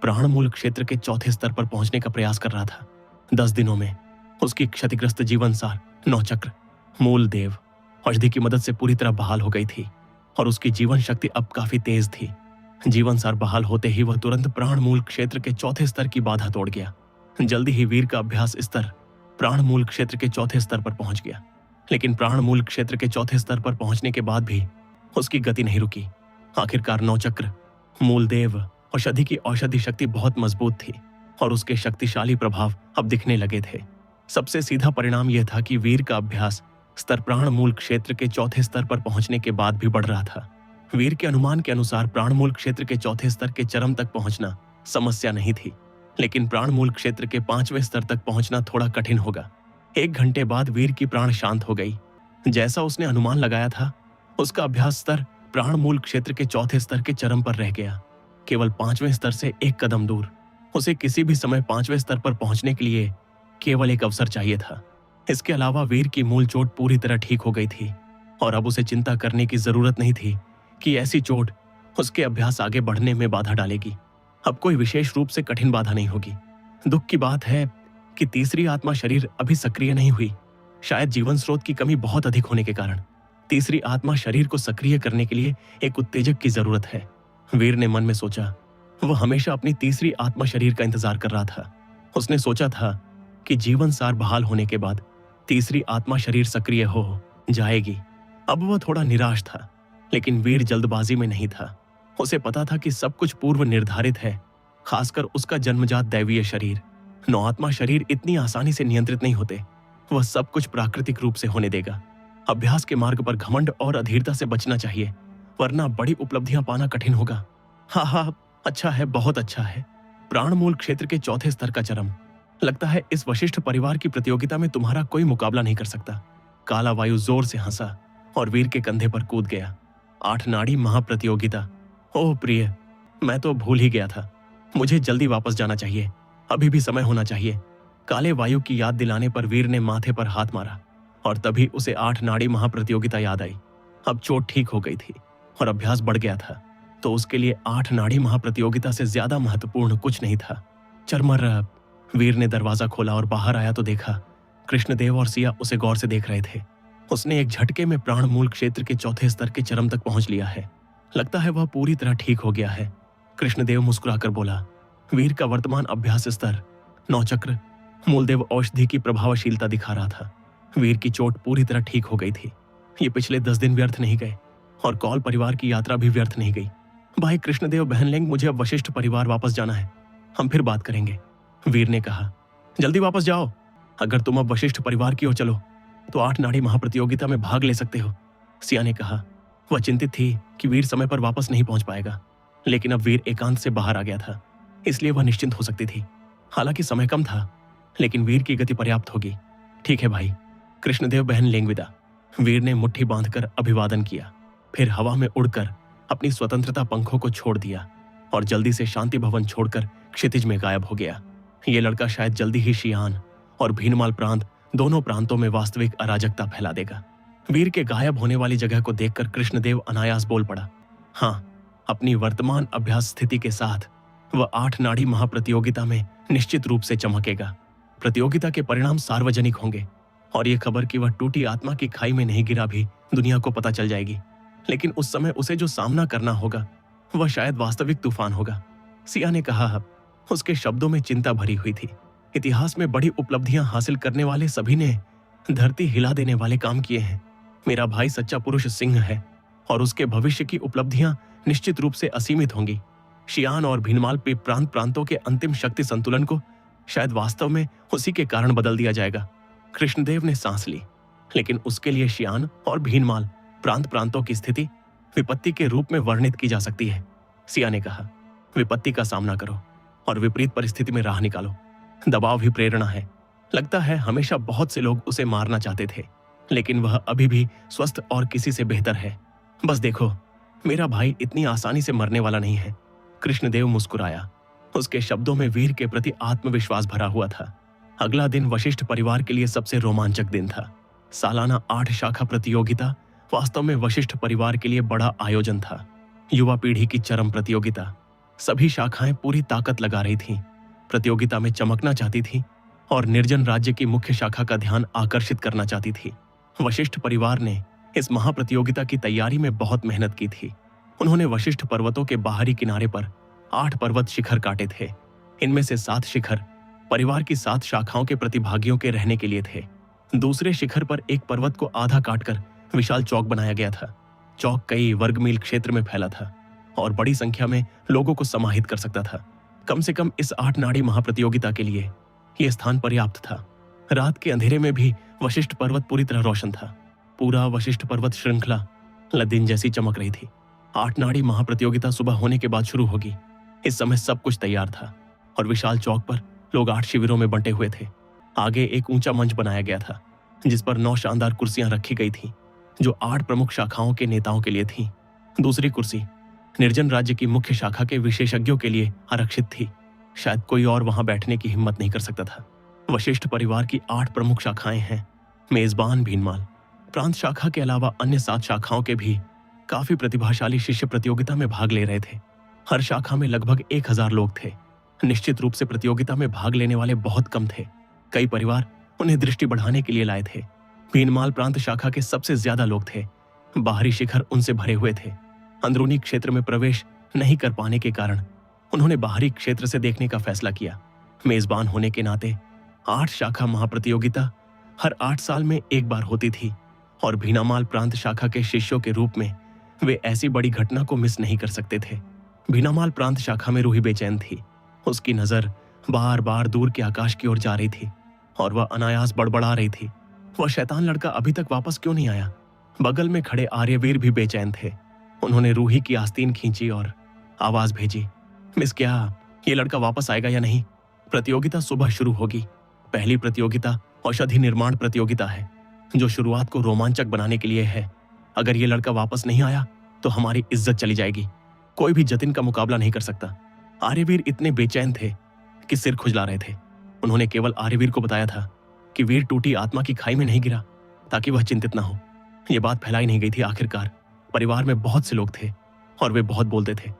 A: प्राणमूल क्षेत्र के 4थे स्तर पर पहुंचने का प्रयास कर रहा था। 10 दिनों में उसकी क्षतिग्रस्त जीवन सार 9 चक्र मूल देव औषधि की मदद से पूरी तरह बहाल हो गई थी। और उसकी जीवन शक्ति अब काफी तेज थी। जीवन सार बहाल होते ही वह तुरंत प्राण मूल क्षेत्र के चौथे स्तर की बाधा तोड़ गया। जल्दी ही वीर का अभ्यास स्तर प्राण मूल क्षेत्र के चौथे स्तर पर पहुंच गया, लेकिन प्राण मूल क्षेत्र के चौथे स्तर पर पहुंचने के बाद भी उसकी गति नहीं रुकी। आखिरकार नौचक्र, मूलदेव औषधि की औषधि शक्ति बहुत मजबूत थी और उसके शक्तिशाली प्रभाव अब दिखने लगे थे। सबसे सीधा परिणाम यह था कि वीर का अभ्यास स्तर प्राण मूल क्षेत्र के चौथे स्तर पर पहुंचने के बाद भी बढ़ रहा था। वीर के अनुमान के अनुसार प्राण मूल क्षेत्र के चौथे स्तर के चरम तक पहुंचना समस्या नहीं थी, लेकिन प्राण मूल क्षेत्र के 5वें स्तर तक पहुंचना थोड़ा कठिन होगा। 1 घंटे बाद वीर की प्राण शांत हो गई। जैसा उसने अनुमान लगाया था, उसका अभ्यास स्तर प्राण मूल क्षेत्र के चौथे स्तर के चरम पर रह गया। केवल 5वें स्तर से 1 कदम दूर उसे किसी भी समय 5वें स्तर पर पहुंचने के लिए केवल एक अवसर चाहिए था। इसके अलावा वीर की मूल चोट पूरी तरह ठीक हो गई थी और अब उसे चिंता करने की जरूरत नहीं थी कि ऐसी चोट उसके अभ्यास आगे बढ़ने में बाधा डालेगी। अब कोई विशेष रूप से कठिन बाधा नहीं होगी। दुख की बात है कि तीसरी आत्मा शरीर अभी सक्रिय नहीं हुई, शायद जीवन स्रोत की कमी बहुत अधिक होने के कारण। तीसरी आत्मा शरीर को सक्रिय करने के लिए एक उत्तेजक की जरूरत है, वीर ने मन में सोचा। वह हमेशा अपनी तीसरी आत्मा शरीर का इंतजार कर रहा था। उसने सोचा था कि जीवन सार बहाल होने के बाद तीसरी आत्मा शरीर सक्रिय हो जाएगी। अब वह थोड़ा निराश था, लेकिन वीर जल्दबाजी में नहीं था। उसे पता था कि सब कुछ पूर्व निर्धारित है, खासकर उसका जन्मजात दैवीय शरीर। नौआत्मा शरीर इतनी आसानी से नियंत्रित नहीं होते। वह सब कुछ प्राकृतिक रूप से होने देगा। अभ्यास के मार्ग पर घमंड और अधीरता से बचना चाहिए, वरना बड़ी उपलब्धियां पाना कठिन होगा। हाँ, अच्छा है, बहुत अच्छा है। प्राण मूल क्षेत्र के चौथे स्तर का चरम। लगता है इस वशिष्ठ परिवार की प्रतियोगिता में तुम्हारा कोई मुकाबला नहीं कर सकता। काला वायु जोर से हंसा और वीर के कंधे पर कूद गया। 8 नाड़ी महाप्रतियोगिता। ओह प्रिय, मैं तो भूल ही गया था। मुझे जल्दी वापस जाना चाहिए, अभी भी समय होना चाहिए। काले वायु की याद दिलाने पर वीर ने माथे पर हाथ मारा और तभी उसे 8 नाड़ी महाप्रतियोगिता याद आई। अब चोट ठीक हो गई थी और अभ्यास बढ़ गया था, तो उसके लिए 8 नाड़ी महाप्रतियोगिता से ज्यादा महत्वपूर्ण कुछ नहीं था। चरमर। वीर ने दरवाजा खोला और बाहर आया तो देखा कृष्णदेव और सिया उसे गौर से देख रहे थे। उसने एक झटके में प्राण मूल क्षेत्र के चौथे स्तर के चरम तक पहुंच लिया है। लगता है वह पूरी तरह ठीक हो गया है। कृष्णदेव मुस्कुराकर बोला। वीर का वर्तमान अभ्यास स्तर नौचक्र मूलदेव औषधि की प्रभावशीलता दिखा रहा था। वीर की चोट पूरी तरह ठीक हो गई थी। ये पिछले 10 दिन व्यर्थ नहीं गए और कौल परिवार की यात्रा भी व्यर्थ नहीं गई। भाई कृष्णदेव, बहन लेंग, मुझे अब वशिष्ठ परिवार वापस जाना है। हम फिर बात करेंगे, वीर ने कहा। जल्दी वापस जाओ। अगर तुम अब वशिष्ठ परिवार की ओर चलो तो 8 नाड़ी महाप्रतियोगिता में भाग ले सकते हो, सिया ने कहा। वह चिंतित थी कि वीर समय पर वापस नहीं पहुंच पाएगा, लेकिन अब वीर एकांत से बाहर आ गया था, इसलिए वह निश्चिंत हो सकती थी। हालांकि समय कम था, लेकिन वीर की गति पर्याप्त होगी। ठीक है भाई। कृष्णदेव, बहन लेंग, विदा। वीर ने मुट्ठी बांधकर अभिवादन किया, फिर हवा में उड़कर अपनी स्वतंत्रता पंखों को छोड़ दिया और जल्दी से शांति भवन छोड़कर क्षितिज में गायब हो गया। ये लड़का शायद जल्दी ही शियान और भीनमाल प्रांत दोनों प्रांतों में वास्तविक अराजकता फैला देगा। वीर के गायब होने वाली जगह को देखकर कृष्णदेव अनायास बोल पड़ा। हाँ, अपनी वर्तमान अभ्यास स्थिति के साथ वह 8 नाड़ी महाप्रतियोगिता में निश्चित रूप से चमकेगा। प्रतियोगिता के परिणाम सार्वजनिक होंगे और ये खबर कि वह टूटी आत्मा की खाई में नहीं गिरा भी दुनिया को पता चल जाएगी। लेकिन उस समय उसे जो सामना करना होगा वह शायद वास्तविक तूफान होगा, सिया ने कहा। उसके शब्दों में चिंता भरी हुई थी। इतिहास में बड़ी उपलब्धियां हासिल करने वाले सभी ने धरती हिला देने वाले काम किए हैं। मेरा भाई सच्चा पुरुष सिंह है और उसके भविष्य की उपलब्धियां निश्चित रूप से असीमित होंगी। शियान और भीनमाल पे प्रांतों के अंतिम शक्ति संतुलन को शायद वास्तव में उसी के कारण बदल दिया जाएगा। कृष्णदेव ने सांस ली, लेकिन उसके लिए शियान और भीनमाल प्रांतों की स्थिति विपत्ति के रूप में वर्णित की जा सकती है, सिया ने कहा। विपत्ति का सामना करो और विपरीत परिस्थिति में राह निकालो। दबाव भी प्रेरणा है। लगता है हमेशा बहुत से लोग उसे मारना चाहते थे, लेकिन वह अभी भी स्वस्थ और किसी से बेहतर है। बस देखो, मेरा भाई इतनी आसानी से मरने वाला नहीं है। कृष्णदेव मुस्कुराया। उसके शब्दों में वीर के प्रति आत्मविश्वास भरा हुआ था। अगला दिन वशिष्ठ परिवार के लिए सबसे रोमांचक दिन था। सालाना 8 शाखा प्रतियोगिता वास्तव में वशिष्ठ परिवार के लिए बड़ा आयोजन था। युवा पीढ़ी की चरम प्रतियोगिता। सभी शाखाएं पूरी ताकत लगा रही थीं, प्रतियोगिता में चमकना चाहती थी और निर्जन राज्य की मुख्य शाखा का ध्यान आकर्षित करना चाहती थी। वशिष्ठ परिवार ने इस महाप्रतियोगिता की तैयारी में बहुत मेहनत की थी। उन्होंने वशिष्ठ पर्वतों के बाहरी किनारे पर 8 पर्वत शिखर काटे थे। इनमें से 7 शिखर परिवार की 7 शाखाओं के प्रतिभागियों के रहने के लिए थे। दूसरे शिखर पर एक पर्वत को आधा काटकर विशाल चौक बनाया गया था। चौक कई वर्ग मील क्षेत्र में फैला था और बड़ी संख्या में लोगों को समाहित कर सकता था। कम से कम इस 8 नाड़ी महाप्रतियोगिता के लिए यह स्थान पर्याप्त था। रात के अंधेरे में भी वशिष्ठ पर्वत पूरी तरह रोशन था। पूरा वशिष्ठ पर्वत श्रृंखला लद्दीन जैसी चमक रही थी। 8 नाड़ी महाप्रतियोगिता सुबह होने के बाद शुरू होगी। इस समय सब कुछ तैयार था और विशाल चौक पर लोग 8 शिविरों में बंटे हुए थे। आगे एक ऊंचा मंच बनाया गया था जिस पर 9 शानदार कुर्सियां रखी गई थीं, जो 8 प्रमुख शाखाओं के नेताओं के लिए थीं। दूसरी कुर्सी निर्जन राज्य की मुख्य शाखा के विशेषज्ञों के लिए आरक्षित थी। शायद कोई और वहां बैठने की हिम्मत नहीं कर सकता था। वशिष्ठ परिवार की 8 प्रमुख शाखाएं हैं। मेजबान भीनमाल प्रांत शाखा के अलावा अन्य 7 शाखाओं के भी काफी प्रतिभाशाली शिष्य प्रतियोगिता में भाग ले रहे थे। हर शाखा में लगभग 1000 लोग थे। निश्चित रूप से प्रतियोगिता में भाग लेने वाले बहुत कम थे। कई परिवार उन्हें दृष्टि बढ़ाने के लिए लाए थे। भीनमाल प्रांत शाखा के सबसे ज्यादा लोग थे। बाहरी शिखर उनसे भरे हुए थे। अंदरूनी क्षेत्र में प्रवेश नहीं कर पाने के कारण उन्होंने बाहरी क्षेत्र से देखने का फैसला किया। मेजबान होने के नाते 8 शाखा महाप्रतियोगिता हर 8 साल में एक बार होती थी और भीनामाल प्रांत शाखा के शिष्यों के रूप में वे ऐसी बड़ी घटना को मिस नहीं कर सकते थे। भीनामाल प्रांत शाखा में रूही बेचैन थी। उसकी नजर बार बार दूर के आकाश की ओर जा रही थी और वह अनायास बड़बड़ा रही थी। वह शैतान लड़का अभी तक वापस क्यों नहीं आया? बगल में खड़े आर्यवीर भी बेचैन थे। उन्होंने रूही की आस्तीन खींची और आवाज भेजी, मिस, क्या ये लड़का वापस आएगा या नहीं? प्रतियोगिता सुबह शुरू होगी। पहली प्रतियोगिता औषधि निर्माण प्रतियोगिता है, जो शुरुआत को रोमांचक बनाने के लिए है। अगर ये लड़का वापस नहीं आया तो हमारी इज्जत चली जाएगी। कोई भी जतिन का मुकाबला नहीं कर सकता। आर्यवीर इतने बेचैन थे कि सिर खुजला रहे थे। उन्होंने केवल आर्यवीर को बताया था कि वीर टूटी आत्मा की खाई में नहीं गिरा, ताकि वह चिंतित न हो। यह बात फैलाई नहीं गई थी। आखिरकार परिवार में बहुत से लोग थे और वे बहुत बोलते थे।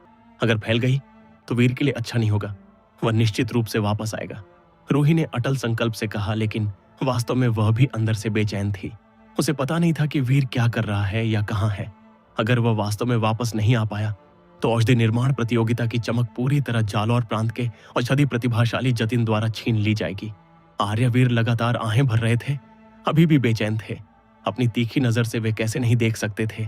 A: अगर फैल गई तो वीर के लिए अच्छा नहीं होगा। वह निश्चित रूप से वापस आएगा, रूही ने अटल संकल्प से कहा। लेकिन वास्तव में वह भी अंदर से बेचैन थी। उसे पता नहीं था कि वीर क्या कर रहा है या कहाँ है। अगर वह वास्तव में वापस नहीं आ पाया तो औषधि निर्माण प्रतियोगिता की चमक पूरी तरह जालौर प्रांत के औषधि प्रतिभाशाली जतिन द्वारा छीन ली जाएगी। आर्यवीर लगातार आहें भर रहे थे, अभी भी बेचैन थे। अपनी तीखी नजर से वे कैसे नहीं देख सकते थे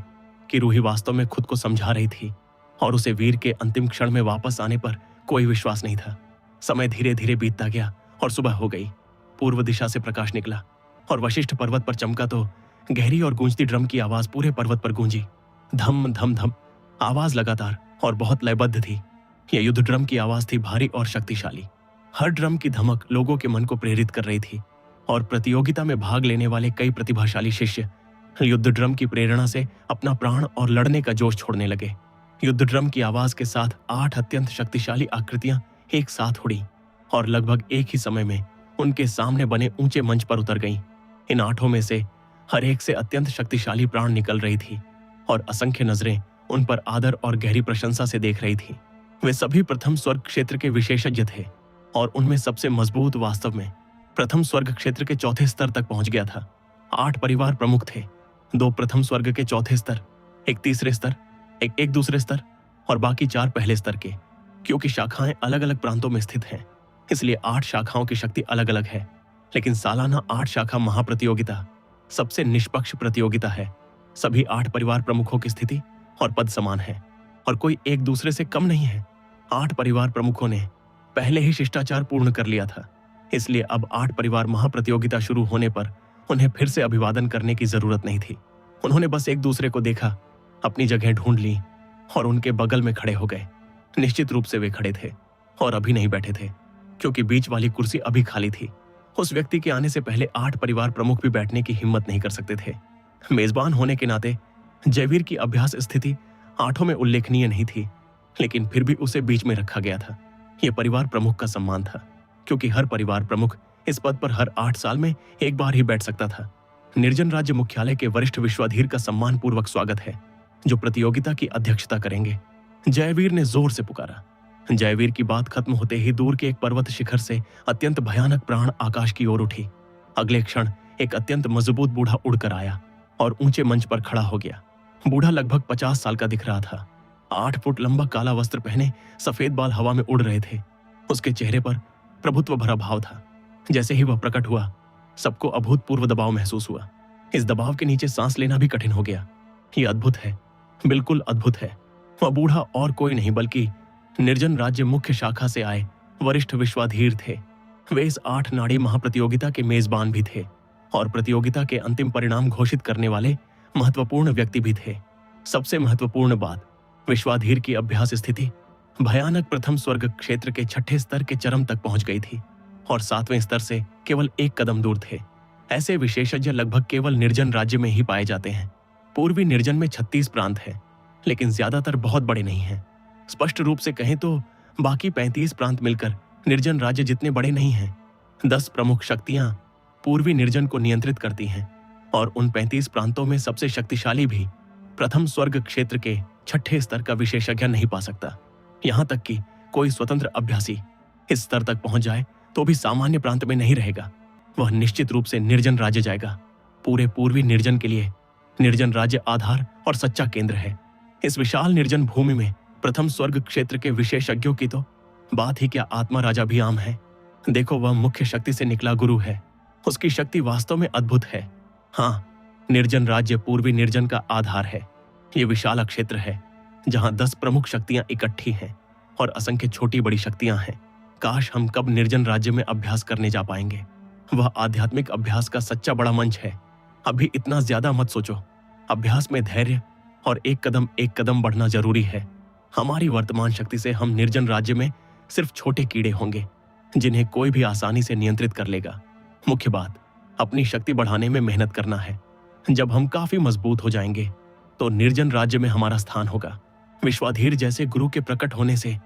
A: कि रूही वास्तव में खुद को समझा रही थी और उसे वीर के अंतिम क्षण में वापस आने पर कोई विश्वास नहीं था। समय धीरे धीरे बीतता गया और सुबह हो गई। पूर्व दिशा से प्रकाश निकला और वशिष्ठ पर्वत पर चमका तो गहरी और गूंजती ड्रम की आवाज पूरे पर्वत पर गूंजी। धम धम धम आवाज लगातार और बहुत लयबद्ध थी। यह युद्ध ड्रम की आवाज थी, भारी और शक्तिशाली। हर ड्रम की धमक लोगों के मन को प्रेरित कर रही थी और प्रतियोगिता में भाग लेने वाले कई प्रतिभाशाली शिष्य युद्ध ड्रम की प्रेरणा से अपना प्राण और लड़ने का जोश छोड़ने लगे। युद्ध ड्रम की आवाज के साथ 8 अत्यंत शक्तिशाली आकृतियां एक साथ उड़ी और लगभग एक ही समय में उनके सामने बने ऊंचे मंच पर उतर गईं। इन 8 में से हर एक से अत्यंत शक्तिशाली प्राण निकल रही थी और असंख्य नजरें उन पर आदर और गहरी प्रशंसा से देख रही थी। वे सभी प्रथम स्वर्ग क्षेत्र के विशेषज्ञ थे और उनमें सबसे मजबूत वास्तव में प्रथम स्वर्ग क्षेत्र के 4थे स्तर तक पहुंच गया था। 8 परिवार प्रमुख थे, 2 प्रथम स्वर्ग के 4थे स्तर, एक तीसरे स्तर, एक दूसरे स्तर और बाकी 4 पहले स्तर के। क्योंकि शाखाएं अलग अलग प्रांतों में स्थित हैं, इसलिए 8 शाखाओं की शक्ति अलग अलग है। लेकिन सालाना 8 शाखा महाप्रतियोगिता सबसे निष्पक्ष प्रतियोगिता है। सभी 8 परिवार प्रमुखों की स्थिति और पद समान है और कोई एक दूसरे से कम नहीं है। 8 परिवार प्रमुखों ने पहले ही शिष्टाचार पूर्ण कर लिया था, इसलिए अब 8 परिवार महाप्रतियोगिता शुरू होने पर उन्हें फिर से अभिवादन करने की जरूरत नहीं थी। उन्होंने बस एक दूसरे को देखा, अपनी जगह ढूंढ ली और उनके बगल में खड़े हो गए। निश्चित रूप से वे खड़े थे और अभी नहीं बैठे थे, क्योंकि बीच वाली कुर्सी अभी खाली थी। उस व्यक्ति के आने से पहले 8 परिवार प्रमुख भी बैठने की हिम्मत नहीं कर सकते थे। मेजबान होने के नाते जयवीर की अभ्यास स्थिति 8 में उल्लेखनीय नहीं थी, लेकिन फिर भी उसे बीच में रखा गया था। यह परिवार प्रमुख का सम्मान था, क्योंकि हर परिवार प्रमुख इस पद पर हर 8 साल में एक बार ही बैठ सकता था। निर्जन राज्य मुख्यालय के वरिष्ठ विश्वाधीर का सम्मान पूर्वक स्वागत है, जो प्रतियोगिता की अध्यक्षता करेंगे। जयवीर ने जोर से पुकारा। जयवीर की बात खत्म होते ही दूर के एक पर्वत शिखर से अत्यंत भयानक प्राण आकाश की ओर उठी। अगले क्षण एक अत्यंत मजबूत बूढ़ा उड़कर आया और ऊंचे मंच पर खड़ा हो गया। बूढ़ा लगभग 50 साल का दिख रहा था। 8 फुट लंबा काला वस्त्र पहने सफेद बाल हवा में उड़ रहे थे। उसके चेहरे पर प्रभुत्व भरा भाव था। जैसे ही वह प्रकट हुआ, सबको अभूतपूर्व दबाव महसूस हुआ। इस दबाव के नीचे सांस लेना भी कठिन हो गया। ये अद्भुत है, बिल्कुल अद्भुत है। वह बूढ़ा और कोई नहीं बल्कि निर्जन राज्य मुख्य शाखा से आए वरिष्ठ विश्वाधीर थे। वे इस 8 नाड़ी महाप्रतियोगिता के मेजबान भी थे और प्रतियोगिता के अंतिम परिणाम घोषित करने वाले महत्वपूर्ण व्यक्ति भी थे। सबसे महत्वपूर्ण बात, विश्वाधीर की अभ्यास स्थिति भयानक प्रथम स्वर्ग क्षेत्र के 6ठे स्तर के चरम तक पहुंच गई थी और 7वें स्तर से केवल 1 कदम दूर थे। ऐसे विशेषज्ञ लगभग केवल निर्जन राज्य में ही पाए जाते हैं। पूर्वी निर्जन में 36 प्रांत हैं, लेकिन ज्यादातर बहुत बड़े नहीं हैं। स्पष्ट रूप से कहें तो बाकी 35 प्रांत मिलकर निर्जन राज्य जितने बड़े नहीं हैं। 10 प्रमुख शक्तियां पूर्वी निर्जन को नियंत्रित करती हैं और उन 35 प्रांतों में सबसे शक्तिशाली भी प्रथम स्वर्ग क्षेत्र के 6ठे स्तर का विशेषज्ञ नहीं पा सकता। यहां तक कि कोई स्वतंत्र अभ्यासी इस स्तर तक पहुंच जाए तो भी सामान्य प्रांत में नहीं रहेगा। वह निश्चित रूप से निर्जन राज्य जाएगा। पूरे पूर्वी निर्जन के लिए निर्जन राज्य आधार और सच्चा केंद्र है। इस विशाल निर्जन भूमि में प्रथम स्वर्ग क्षेत्र के विशेषज्ञों की तो बात ही क्या, आत्मा राजा भी आम है। देखो, वह मुख्य शक्ति से निकला गुरु है। उसकी शक्ति वास्तव में अद्भुत है। हाँ, निर्जन राज्य पूर्वी निर्जन का आधार है। ये विशाल क्षेत्र है जहां 10 प्रमुख शक्तियां इकट्ठी हैं और असंख्य छोटी बड़ी शक्तियां हैं। काश हम कब निर्जन राज्य में अभ्यास करने जा पाएंगे। वह आध्यात्मिक अभ्यास का सच्चा बड़ा मंच है। अभी इतना ज्यादा मत सोचो। अभ्यास में धैर्य और एक कदम बढ़ना जरूरी है। हमारी वर्तमान शक्ति से हम निर्जन राज्य में सिर्फ छोटे कीड़े होंगे जिन्हें कोई भी आसानी से नियंत्रित कर लेगा। मुख्य बात, अपनी शक्ति बढ़ाने में मेहनत करना है। जब हम काफी मजबूत हो जाएंगे तो निर्जन राज्य में हमारा स्थान होगा। विश्वाधीर जैसे गुरु के प्रकट होने से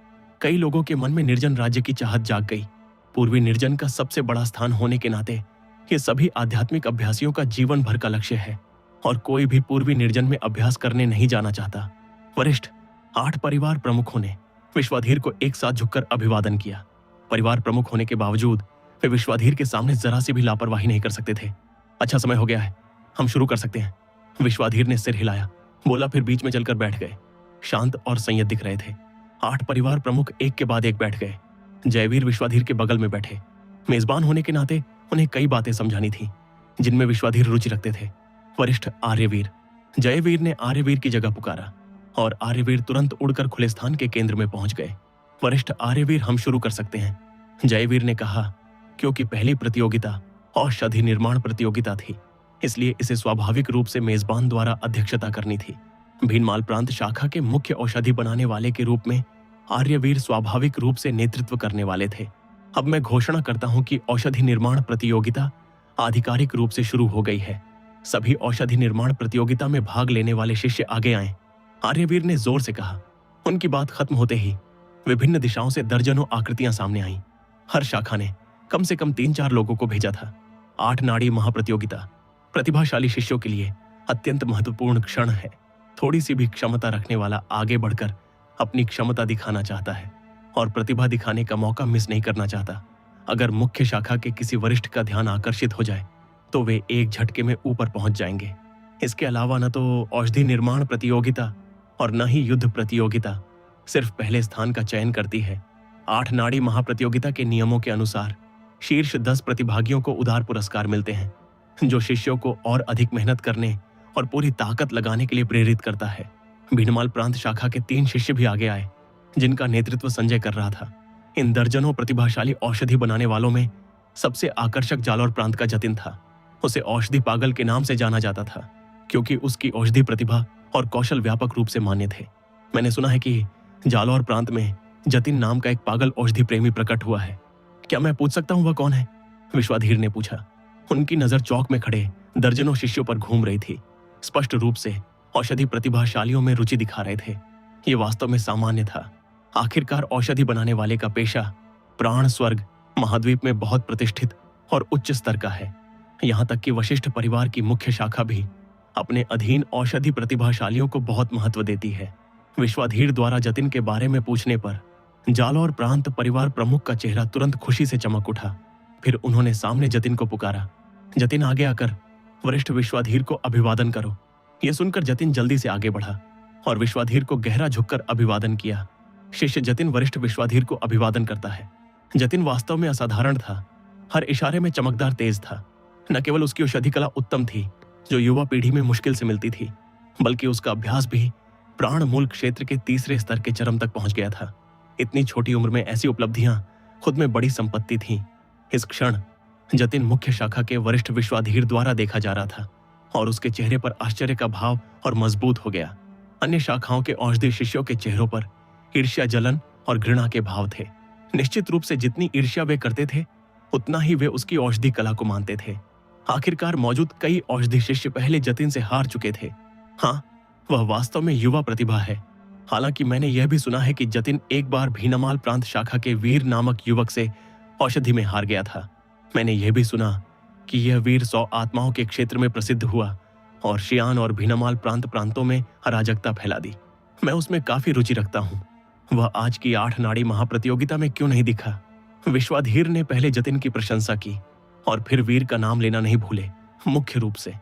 A: कई लोगों के मन में निर्जन राज्य की चाहत जाग गई। पूर्वी निर्जन का सबसे बड़ा स्थान होने के नाते ये सभी आध्यात्मिक अभ्यासियों का जीवन भर का लक्ष्य है और कोई भी पूर्वी निर्जन में अभ्यास करने नहीं जाना चाहता। वरिष्ठ 8 परिवार प्रमुखों ने विश्वाधीर को एक साथ झुककर अभिवादन किया। परिवार प्रमुख होने के बावजूद वे विश्वाधीर के सामने जरा सी भी लापरवाही नहीं कर सकते थे। अच्छा, समय हो गया है, हम शुरू कर सकते हैं। विश्वाधीर ने सिर हिलाया, बोला, फिर बीच में चलकर बैठ गए। शांत और संयत दिख रहे थे। 8 परिवार प्रमुख एक के बाद एक बैठ गए। जयवीर विश्वाधीर के बगल में बैठे। मेजबान होने के नाते उन्हें कई बातें समझानी थी जिनमें विश्वाधीर रुचि रखते थे। वरिष्ठ आर्यवीर। जयवीर ने आर्यवीर की जगह पुकारा और आर्यवीर तुरंत उड़कर खुले स्थान के केंद्र में पहुंच गए। वरिष्ठ आर्यवीर, हम शुरू कर सकते हैं, जयवीर ने कहा। क्योंकि पहली प्रतियोगिता औषधि निर्माण प्रतियोगिता थी, इसलिए इसे स्वाभाविक रूप से मेजबान द्वारा अध्यक्षता करनी थी। भीनमाल प्रांत शाखा के मुख्य औषधि बनाने वाले के रूप में आर्यवीर स्वाभाविक रूप से नेतृत्व करने वाले थे। अब मैं घोषणा करता हूं कि औषधि निर्माण प्रतियोगिता आधिकारिक रूप से शुरू हो गई है। सभी औषधि निर्माण प्रतियोगिता में भाग लेने वाले शिष्य आगे आएं, आर्यवीर ने जोर से कहा। उनकी बात खत्म होते ही विभिन्न दिशाओं से दर्जनों आकृतियां सामने आईं। हर शाखा ने कम से कम 3-4 लोगों को भेजा था। 8 नाड़ी महाप्रतियोगिता प्रतिभाशाली शिष्यों के लिए अत्यंत महत्वपूर्ण क्षण है। थोड़ी सी भी क्षमता रखने वाला आगे बढ़कर अपनी क्षमता दिखाना चाहता है और प्रतिभा दिखाने का मौका मिस नहीं करना चाहता। अगर मुख्य शाखा के किसी वरिष्ठ का ध्यान आकर्षित हो जाए तो वे एक झटके में ऊपर पहुंच जाएंगे। इसके अलावा न तो औषधि निर्माण प्रतियोगिता और न ही युद्ध प्रतियोगिता सिर्फ पहले स्थान का चयन करती है। 8 नाड़ी महाप्रतियोगिता के नियमों के अनुसार शीर्ष 10 प्रतिभागियों को उदार पुरस्कार मिलते हैं, जो शिष्यों को और अधिक मेहनत करने और पूरी ताकत लगाने के लिए प्रेरित करता है। भीनमाल प्रांत शाखा के 3 शिष्य भी आगे आए, जिनका नेतृत्व संजय कर रहा था। इन दर्जनों प्रतिभाशाली औषधि बनाने वालों में सबसे आकर्षक जालौर प्रांत का जतिन था। उसे औषधि पागल के नाम से जाना जाता था, क्योंकि उसकी औषधि प्रतिभा और कौशल व्यापक रूप से मान्य थे। मैंने सुना है कि जालौर प्रांत में जतिन नाम का एक पागल औषधि प्रेमी प्रकट हुआ है। क्या मैं पूछ सकता हूँ वह कौन है? विश्वाधीर ने पूछा। उनकी नजर चौक में खड़े दर्जनों शिष्यों पर घूम रही थी। स्पष्ट रूप से औषधि प्रतिभाशालियों में रुचि दिखा रहे थे। ये वास्तव में सामान्य था। आखिरकार औषधि बनाने वाले का पेशा प्राण स्वर्ग महाद्वीप में बहुत प्रतिष्ठित और उच्च स्तर का है। यहाँ तक कि वशिष्ठ परिवार की मुख्य शाखा भी अपने अधीन औषधि प्रतिभाशालियों को बहुत महत्व देती है। विश्वाधीर द्वारा जतिन के बारे में पूछने पर जालौर प्रांत परिवार प्रमुख का चेहरा तुरंत खुशी से चमक उठा। फिर उन्होंने सामने जतिन को पुकारा। जतिन आगे आकर वरिष्ठ विश्वाधीर को अभिवादन करो। यह सुनकर जतिन जल्दी से आगे बढ़ा और विश्वाधीर को गहरा झुककर अभिवादन किया। शिष्य जतिन वरिष्ठ विश्वाधीर को अभिवादन करता है। जतिन वास्तव में असाधारण था। हर इशारे में चमकदार तेज था। न केवल उसकी औषधि कला उत्तम थी, जो युवा पीढ़ी में मुश्किल से मिलती थी, बल्कि उसका अभ्यास भी प्राण मूल क्षेत्र के तीसरे स्तर के चरम तक पहुंच गया था। इतनी छोटी उम्र में ऐसी उपलब्धियां खुद में बड़ी संपत्ति थीं। इस क्षण जतिन मुख्य शाखा के वरिष्ठ विश्वाधीर द्वारा देखा जा रहा था और उसके चेहरे पर आश्चर्य का भाव और मजबूत हो गया। अन्य शाखाओं के औषधि शिष्यों के चेहरों पर ईर्ष्या, जलन और घृणा के भाव थे। निश्चित रूप से जितनी ईर्ष्या वे करते थे, उतना ही वे उसकी औषधि कला को मानते थे। आखिरकार मौजूद कई औषधि शिष्य पहले जतिन से हार चुके थे। हाँ, वह वास्तव में युवा प्रतिभा है। हालांकि मैंने यह भी सुना है कि जतिन एक बार भीनमाल प्रांत शाखा के वीर नामक युवक से औषधि में हार गया था। मैंने यह भी सुना कि यह वीर 100 आत्माओं के क्षेत्र में प्रसिद्ध हुआ और शियान और भीनमाल प्रांतों में अराजकता फैला दी। मैं उसमें काफी रुचि रखता हूँ। वह आज की 8 नाड़ी महाप्रतियोगिता में क्यों नहीं दिखा? विश्वाधीर ने पहले जतिन की प्रशंसा की और फिर वीर का नाम लेना नहीं भूले, मुख्य रूप से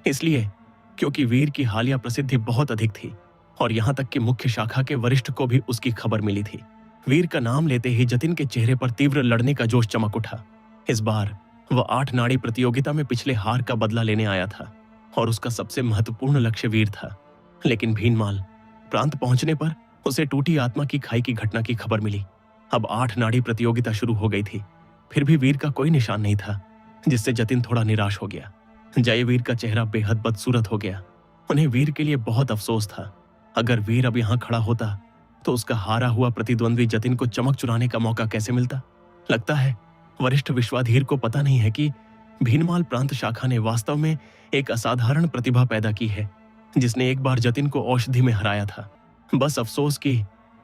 A: इसलिए क्योंकि वीर की हालिया प्रसिद्धि बहुत अधिक थी और यहाँ तक कि मुख्य शाखा के वरिष्ठ को भी उसकी खबर मिली थी। वीर का नाम लेते ही जतिन के चेहरे पर तीव्र लड़ने का जोश चमक उठा। इस बार वह 8 नाड़ी प्रतियोगिता में पिछले हार का बदला लेने आया था और उसका सबसे महत्वपूर्ण लक्ष्य वीर था। लेकिन भीनमाल प्रांत पहुंचने पर उसे टूटी आत्मा की खाई की घटना की खबर मिली। अब 8 नाड़ी प्रतियोगिता शुरू हो गई थी, फिर भी वीर का कोई निशान नहीं था, जिससे जतिन थोड़ा निराश हो गया। जयवीर का चेहरा बेहद बदसूरत हो गया। उन्हें वीर के लिए बहुत अफसोस था। अगर वीर अब यहाँ खड़ा होता तो उसका हारा हुआ प्रतिद्वंद्वी जतिन को चमक चुराने का मौका कैसे मिलता। लगता है वरिष्ठ विश्वाधीर को पता नहीं है कि भीनमाल प्रांत शाखा ने वास्तव में एक असाधारण प्रतिभा पैदा की है, जिसने एक बार जतिन को औषधि में हराया था। बस अफसोस कि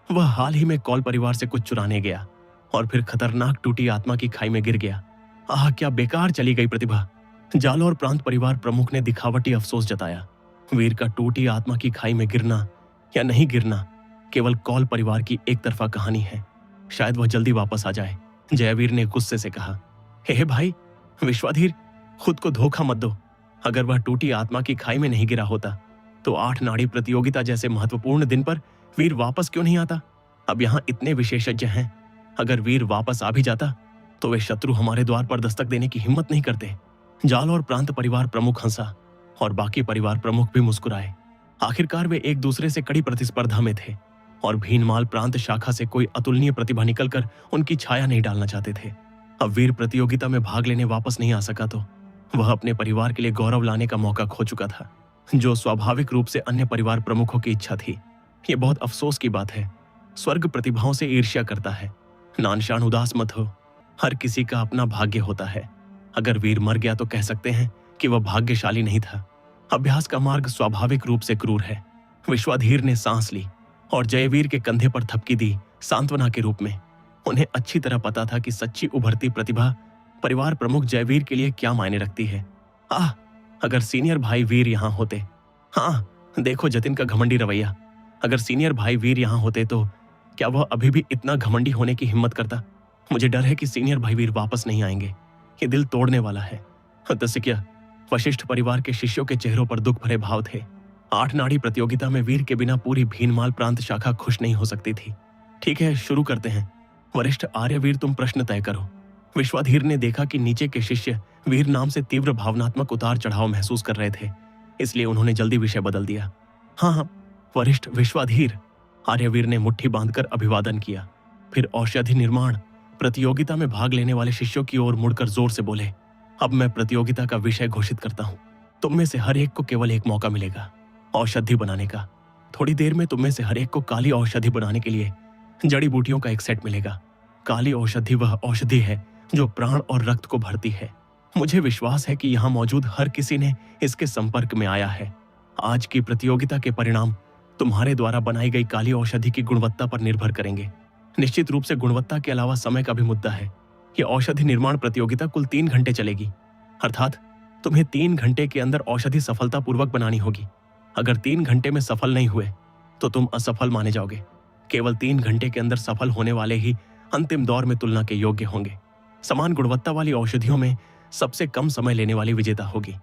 A: वह हाल ही में कौल परिवार से कुछ चुराने गया और फिर खतरनाक टूटी आत्मा की खाई में गिर गया। आह, क्या बेकार चली गई प्रतिभा। जालौर प्रांत परिवार प्रमुख ने दिखावटी अफसोस जताया। वीर का टूटी आत्मा की खाई में गिरना या नहीं गिरना केवल कौल परिवार की एक तरफा कहानी है। शायद वह जल्दी वापस आ जाए। जयवीर ने गुस्से से कहा, हे भाई विश्वाधीर, खुद को धोखा मत दो। अगर वह टूटी आत्मा की खाई में नहीं गिरा होता तो 8 नाड़ी प्रतियोगिता जैसे महत्वपूर्ण दिन पर वीर वापस क्यों नहीं आता? अब यहाँ इतने विशेषज्ञ हैं, अगर वीर वापस आ भी जाता तो वे शत्रु हमारे द्वार पर दस्तक देने की हिम्मत नहीं करते। जालौर प्रांत परिवार प्रमुख हंसा और बाकी परिवार प्रमुख भी मुस्कुराए। आखिरकार वे एक दूसरे से कड़ी प्रतिस्पर्धा में थे और भीनमाल प्रांत शाखा से कोई अतुलनीय प्रतिभा निकलकर उनकी छाया नहीं डालना चाहते थे। अब वीर प्रतियोगिता में भाग लेने वापस नहीं आ सका तो वह अपने परिवार के लिए गौरव लाने का मौका खो चुका था, जो स्वाभाविक रूप से अन्य परिवार प्रमुखों की इच्छा थी। ये बहुत अफसोस की बात है। स्वर्ग प्रतिभाओं से ईर्ष्या करता है। नानशान उदास मत हो, हर किसी का अपना भाग्य होता है। अगर वीर मर गया तो कह सकते हैं कि वह भाग्यशाली नहीं था। अभ्यास का मार्ग स्वाभाविक रूप से क्रूर है। विश्वाधीर ने सांस ली और जयवीर के कंधे पर थपकी दी सांत्वना के रूप में। उन्हें अच्छी तरह पता था कि सच्ची उभरती प्रतिभा परिवार प्रमुख जयवीर के लिए क्या मायने रखती है। आह, अगर सीनियर भाई वीर यहाँ होते। हाँ, देखो जतिन का घमंडी रवैया। अगर सीनियर भाई वीर यहाँ होते तो क्या वह अभी भी इतना घमंडी होने की हिम्मत करता? मुझे डर है कि सीनियर भाई वीर वापस नहीं आएंगे। ये दिल तोड़ने वाला है। तस्किया, वशिष्ठ परिवार के शिष्यों के चेहरों पर दुख भरे भाव थे। 8 नाड़ी प्रतियोगिता में वीर के बिना पूरी भीनमाल प्रांत शाखा खुश नहीं हो सकती थी। ठीक है, शुरू करते हैं। वरिष्ठ आर्यवीर, तुम प्रश्न तय करो। विश्वाधीर ने देखा कि नीचे के शिष्य वीर नाम से तीव्र भावनात्मक उतार चढ़ाव महसूस कर रहे थे, इसलिए उन्होंने जल्दी विषय बदल दिया। हाँ, वरिष्ठ विश्वाधीर। आर्यवीर ने मुट्ठी बांधकर अभिवादन किया, फिर औषधि निर्माण प्रतियोगिता में भाग लेने वाले शिष्यों की ओर मुड़कर जोर से बोले, अब मैं प्रतियोगिता का विषय घोषित करता हूँ। तुम में से हर एक को केवल एक मौका मिलेगा औषधि बनाने का। थोड़ी देर में तुम में से हर एक को काली औषधि बनाने के लिए जड़ी बूटियों का एक सेट मिलेगा। काली औषधि वह औषधि है जो प्राण और रक्त को भरती है। मुझे विश्वास है कि यहाँ मौजूद हर किसी ने इसके संपर्क में आया है। आज की प्रतियोगिता के परिणाम तुम्हारे द्वारा बनाई गई काली औषधि की गुणवत्ता पर निर्भर करेंगे। निश्चित रूप से गुणवत्ता के अलावा समय का भी मुद्दा है। यह औषधि निर्माण प्रतियोगिता कुल 3 घंटे चलेगी, अर्थात तुम्हें 3 घंटे के अंदर औषधि सफलतापूर्वक बनानी होगी। अगर 3 घंटे में सफल नहीं हुए तो तुम असफल माने जाओगे। केवल 3 घंटे के अंदर सफल होने वाले ही अंतिम दौर में तुलना के योग्य होंगे। समान गुणवत्ता वाली औषधियों में सबसे कम समय लेने वाली विजेता होगी।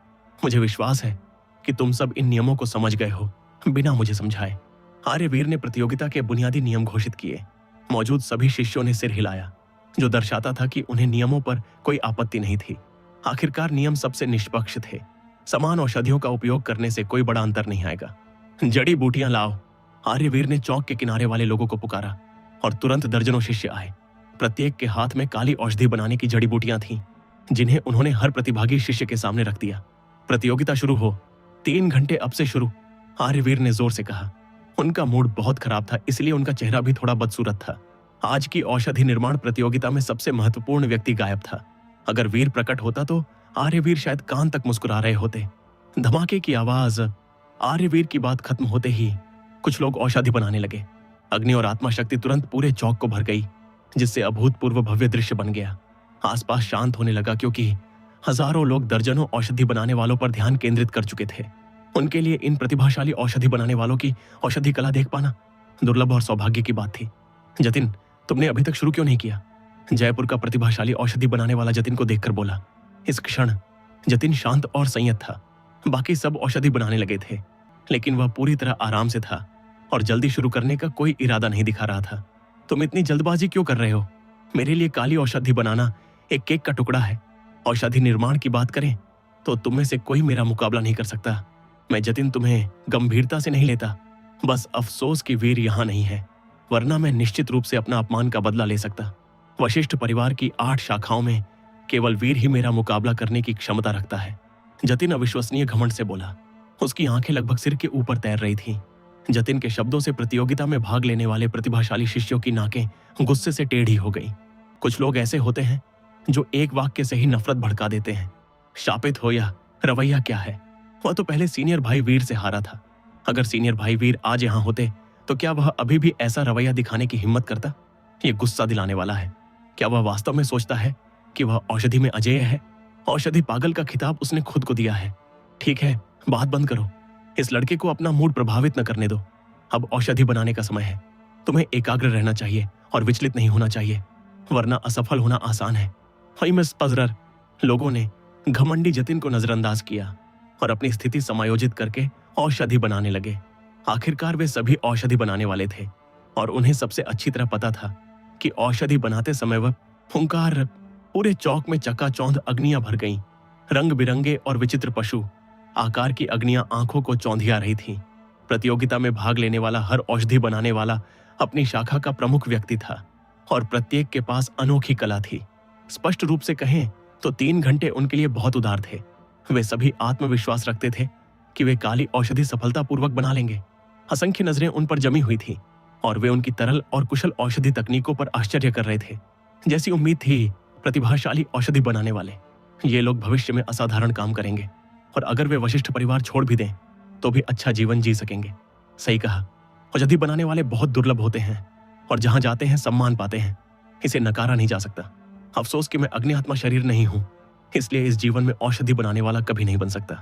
A: मुझे विश्वास है कि तुम सब इन नियमों को समझ गए हो बिना मुझे समझाए। आर्यवीर ने प्रतियोगिता के बुनियादी नियम घोषित किए। मौजूद सभी शिष्यों ने सिर हिलाया, जो दर्शाता था कि उन्हें नियमों पर कोई आपत्ति नहीं थी। आखिरकार नियम सबसे निष्पक्ष थे। समान औषधियों का उपयोग करने से कोई बड़ा अंतर नहीं आएगा। जड़ी बूटियां लाओ। आर्यवीर ने चौक के किनारे वाले लोगों को पुकारा और तुरंत दर्जनों शिष्य आए। प्रत्येक के हाथ में काली औषधि बनाने की जड़ी बूटियां थीं, जिन्हें उन्होंने हर प्रतिभागी शिष्य के सामने रख दिया। प्रतियोगिता शुरू हो। 3 घंटे अब से शुरू, आर्यवीर ने जोर से कहा। उनका मूड बहुत खराब था, इसलिए उनका चेहरा भी थोड़ा बदसूरत था। आज की औषधि निर्माण प्रतियोगिता में सबसे महत्वपूर्ण व्यक्ति गायब था। अगर वीर प्रकट होता तो आर्यवीर शायद कान तक मुस्कुरा रहे होते। धमाके की आवाज। आर्यवीर की बात खत्म होते ही कुछ लोग औषधि बनाने लगे। अग्नि और आत्मा शक्ति तुरंत पूरे चौक को भर गई, जिससे अभूतपूर्व भव्य दृश्य बन गया। आसपास शांत होने लगा, क्योंकि हजारों लोग दर्जनों औषधि बनाने वालों पर ध्यान केंद्रित कर चुके थे। उनके लिए इन प्रतिभाशाली औषधि बनाने वालों की औषधि कला देख पाना दुर्लभ और सौभाग्य की बात थी। जतिन, तुमने अभी तक शुरू क्यों नहीं किया? जयपुर का प्रतिभाशाली औषधि बनाने वाला जतिन को देखकर बोला। इस क्षण जतिन शांत और संयत था। बाकी सब औषधि बनाने लगे थे, लेकिन वह पूरी तरह आराम से था और जल्दी शुरू करने का कोई इरादा नहीं दिखा रहा था। तुम इतनी जल्दबाजी क्यों कर रहे हो? मेरे लिए काली औषधि बनाना एक केक का टुकड़ा है। औषधि निर्माण की बात करें तो तुम में से कोई मेरा मुकाबला नहीं कर सकता। मैं जतिन तुम्हें गंभीरता से नहीं लेता। बस अफसोस कि वीर यहाँ नहीं है, वरना मैं निश्चित रूप से अपना अपमान का बदला ले सकता। वशिष्ठ परिवार की 8 शाखाओं में केवल वीर ही मेरा मुकाबला करने की क्षमता रखता है। जतिन अविश्वसनीय घमंड से बोला। उसकी आंखें लगभग सिर के ऊपर तैर रही थीं। जतिन के शब्दों से प्रतियोगिता में भाग लेने वाले प्रतिभाशाली शिष्यों की नाकें गुस्से से टेढ़ी हो गईं। कुछ लोग ऐसे होते हैं जो एक वाक्य से ही नफरत भड़का देते हैं। शापित हो या रवैया क्या है? वह तो पहले सीनियर भाई वीर से हारा था। अगर सीनियर भाई वीर आज यहाँ होते तो क्या वह अभी भी ऐसा रवैया दिखाने की हिम्मत करता? यह गुस्सा दिलाने वाला है। क्या वह वास्तव में सोचता है कि वह औषधि में अजेय है? औषधि पागल का खिताब उसने खुद को दिया है। ठीक है, बात बंद करो। इस लड़के को अपना मूड प्रभावित न करने दो। अब औषधि बनाने का समय है। तुम्हें एकाग्र रहना चाहिए और विचलित नहीं होना चाहिए, वरना असफल होना आसान है। वही मिस पजरर। लोगों ने घमंडी जतिन को नजरअंदाज किया और अपनी स्थिति समायोजित करके औषधि बनाने लगे। आखिरकार वे सभी औषधि बनाने वाले थे और उन्हें सबसे अच्छी तरह पता था कि औषधि बनाते समय वह हुंकार। पूरे चौक में चकाचौंध अग्नियां भर गईं। रंग बिरंगे और विचित्र पशु आकार की अग्नियां आंखों को चौंधिया रही थीं। प्रतियोगिता में भाग लेने वाला हर औषधि बनाने वाला अपनी शाखा का प्रमुख व्यक्ति था और प्रत्येक के पास अनोखी कला थी। स्पष्ट रूप से कहें तो 3 घंटे उनके लिए बहुत उदार थे। वे सभी आत्मविश्वास रखते थे कि वे काली औषधि सफलतापूर्वक बना लेंगे। असंख्य नजरें उन पर जमी हुई थी और वे उनकी तरल और कुशल औषधि तकनीकों पर आश्चर्य कर रहे थे। जैसी उम्मीद थी, प्रतिभाशाली औषधि बनाने वाले ये लोग भविष्य में असाधारण काम करेंगे और अगर वे वशिष्ठ परिवार छोड़ भी दें तो भी अच्छा जीवन जी सकेंगे। सही कहा, औषधि बनाने वाले बहुत दुर्लभ होते हैं और जहां जाते हैं सम्मान पाते हैं। इसे नकारा नहीं जा सकता। अफसोस कि मैं अग्नि आत्मा शरीर नहीं हूं, इसलिए इस जीवन में औषधि बनाने वाला कभी नहीं बन सकता।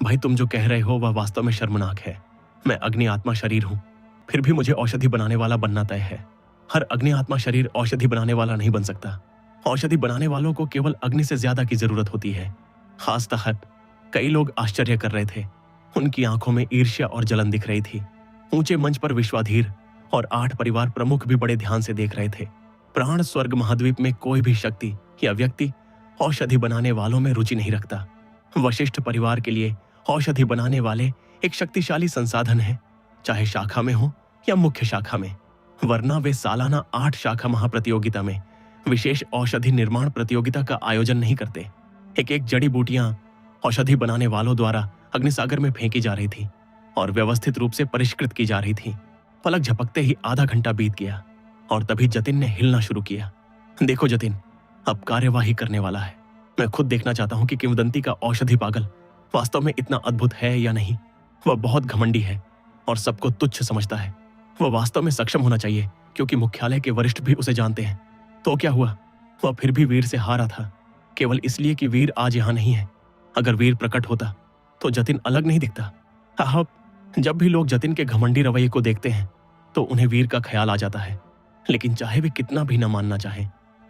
A: भाई, तुम जो कह रहे हो वह वास्तव में शर्मनाक है। मैं अग्नि आत्मा शरीर हूं, फिर भी मुझे औषधि बनाने वाला बनना तय है। हर अग्नि आत्मा शरीर औषधि बनाने वाला नहीं बन सकता। औषधि बनाने वालों को केवल अग्नि से ज्यादा की जरूरत होती है। खास तहत कई लोग आश्चर्य कर रहे थे। उनकी आंखों में ईर्ष्या और जलन दिख रही थी। ऊंचे मंच पर विश्वाधीर और 8 परिवार प्रमुख भी बड़े ध्यान से देख रहे थे। प्राण स्वर्ग महाद्वीप में कोई भी शक्ति या व्यक्ति औषधि बनाने वालों में रुचि नहीं रखता। वशिष्ठ परिवार के लिए औषधि बनाने वाले एक शक्तिशाली संसाधन है, चाहे शाखा में हो या मुख्य शाखा में। वरना वे सालाना 8 शाखा महाप्रतियोगिता में विशेष औषधि निर्माण प्रतियोगिता का आयोजन नहीं करते। एक एक जड़ी बूटियां औषधि बनाने वालों द्वारा अग्निसागर में फेंकी जा रही थी और व्यवस्थित रूप से परिष्कृत की जा रही थी। पलक झपकते ही आधा घंटा बीत गया और तभी जतिन ने हिलना शुरू किया। देखो जतिन, अब कार्यवाही करने वाला है। मैं खुद देखना चाहता हूं कि किंवदंती का औषधि पागल वास्तव में इतना अद्भुत है या नहीं। वह बहुत घमंडी है और सबको तुच्छ समझता है। वह वास्तव में सक्षम होना चाहिए, क्योंकि मुख्यालय के वरिष्ठ भी उसे जानते हैं। तो क्या हुआ? वह फिर भी वीर से हारा था, केवल इसलिए कि वीर आज यहां नहीं है। अगर वीर प्रकट होता तो जतिन अलग नहीं दिखता। हाँ, जब भी लोग जतिन के घमंडी रवैये को देखते हैं तो उन्हें वीर का ख्याल आ जाता है। लेकिन चाहे वे कितना भी न मानना चाहे,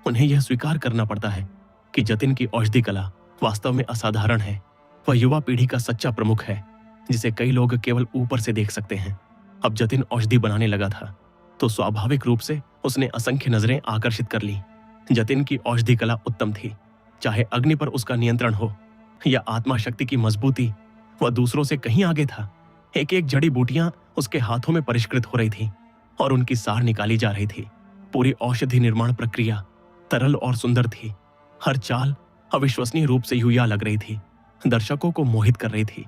A: उन्हें यह स्वीकार करना पड़ता है कि जतिन की औषधि कला वास्तव में असाधारण है। वह युवा पीढ़ी का सच्चा प्रमुख है, जिसे कई लोग केवल ऊपर से देख सकते हैं। अब जतिन औषधि बनाने लगा था तो स्वाभाविक रूप से उसने असंख्य नजरें आकर्षित कर ली। जतिन की औषधि कला उत्तम थी, चाहे अग्नि पर उसका नियंत्रण हो या आत्मा शक्ति की मजबूती, वह दूसरों से कहीं आगे था। एक एक जड़ी बूटियां उसके हाथों में परिष्कृत हो रही थी और उनकी सार निकाली जा रही थी। पूरी औषधि निर्माण प्रक्रिया तरल और सुंदर थी। हर चाल अविश्वसनीय रूप से यूया लग रही थी, दर्शकों को मोहित कर रही थी।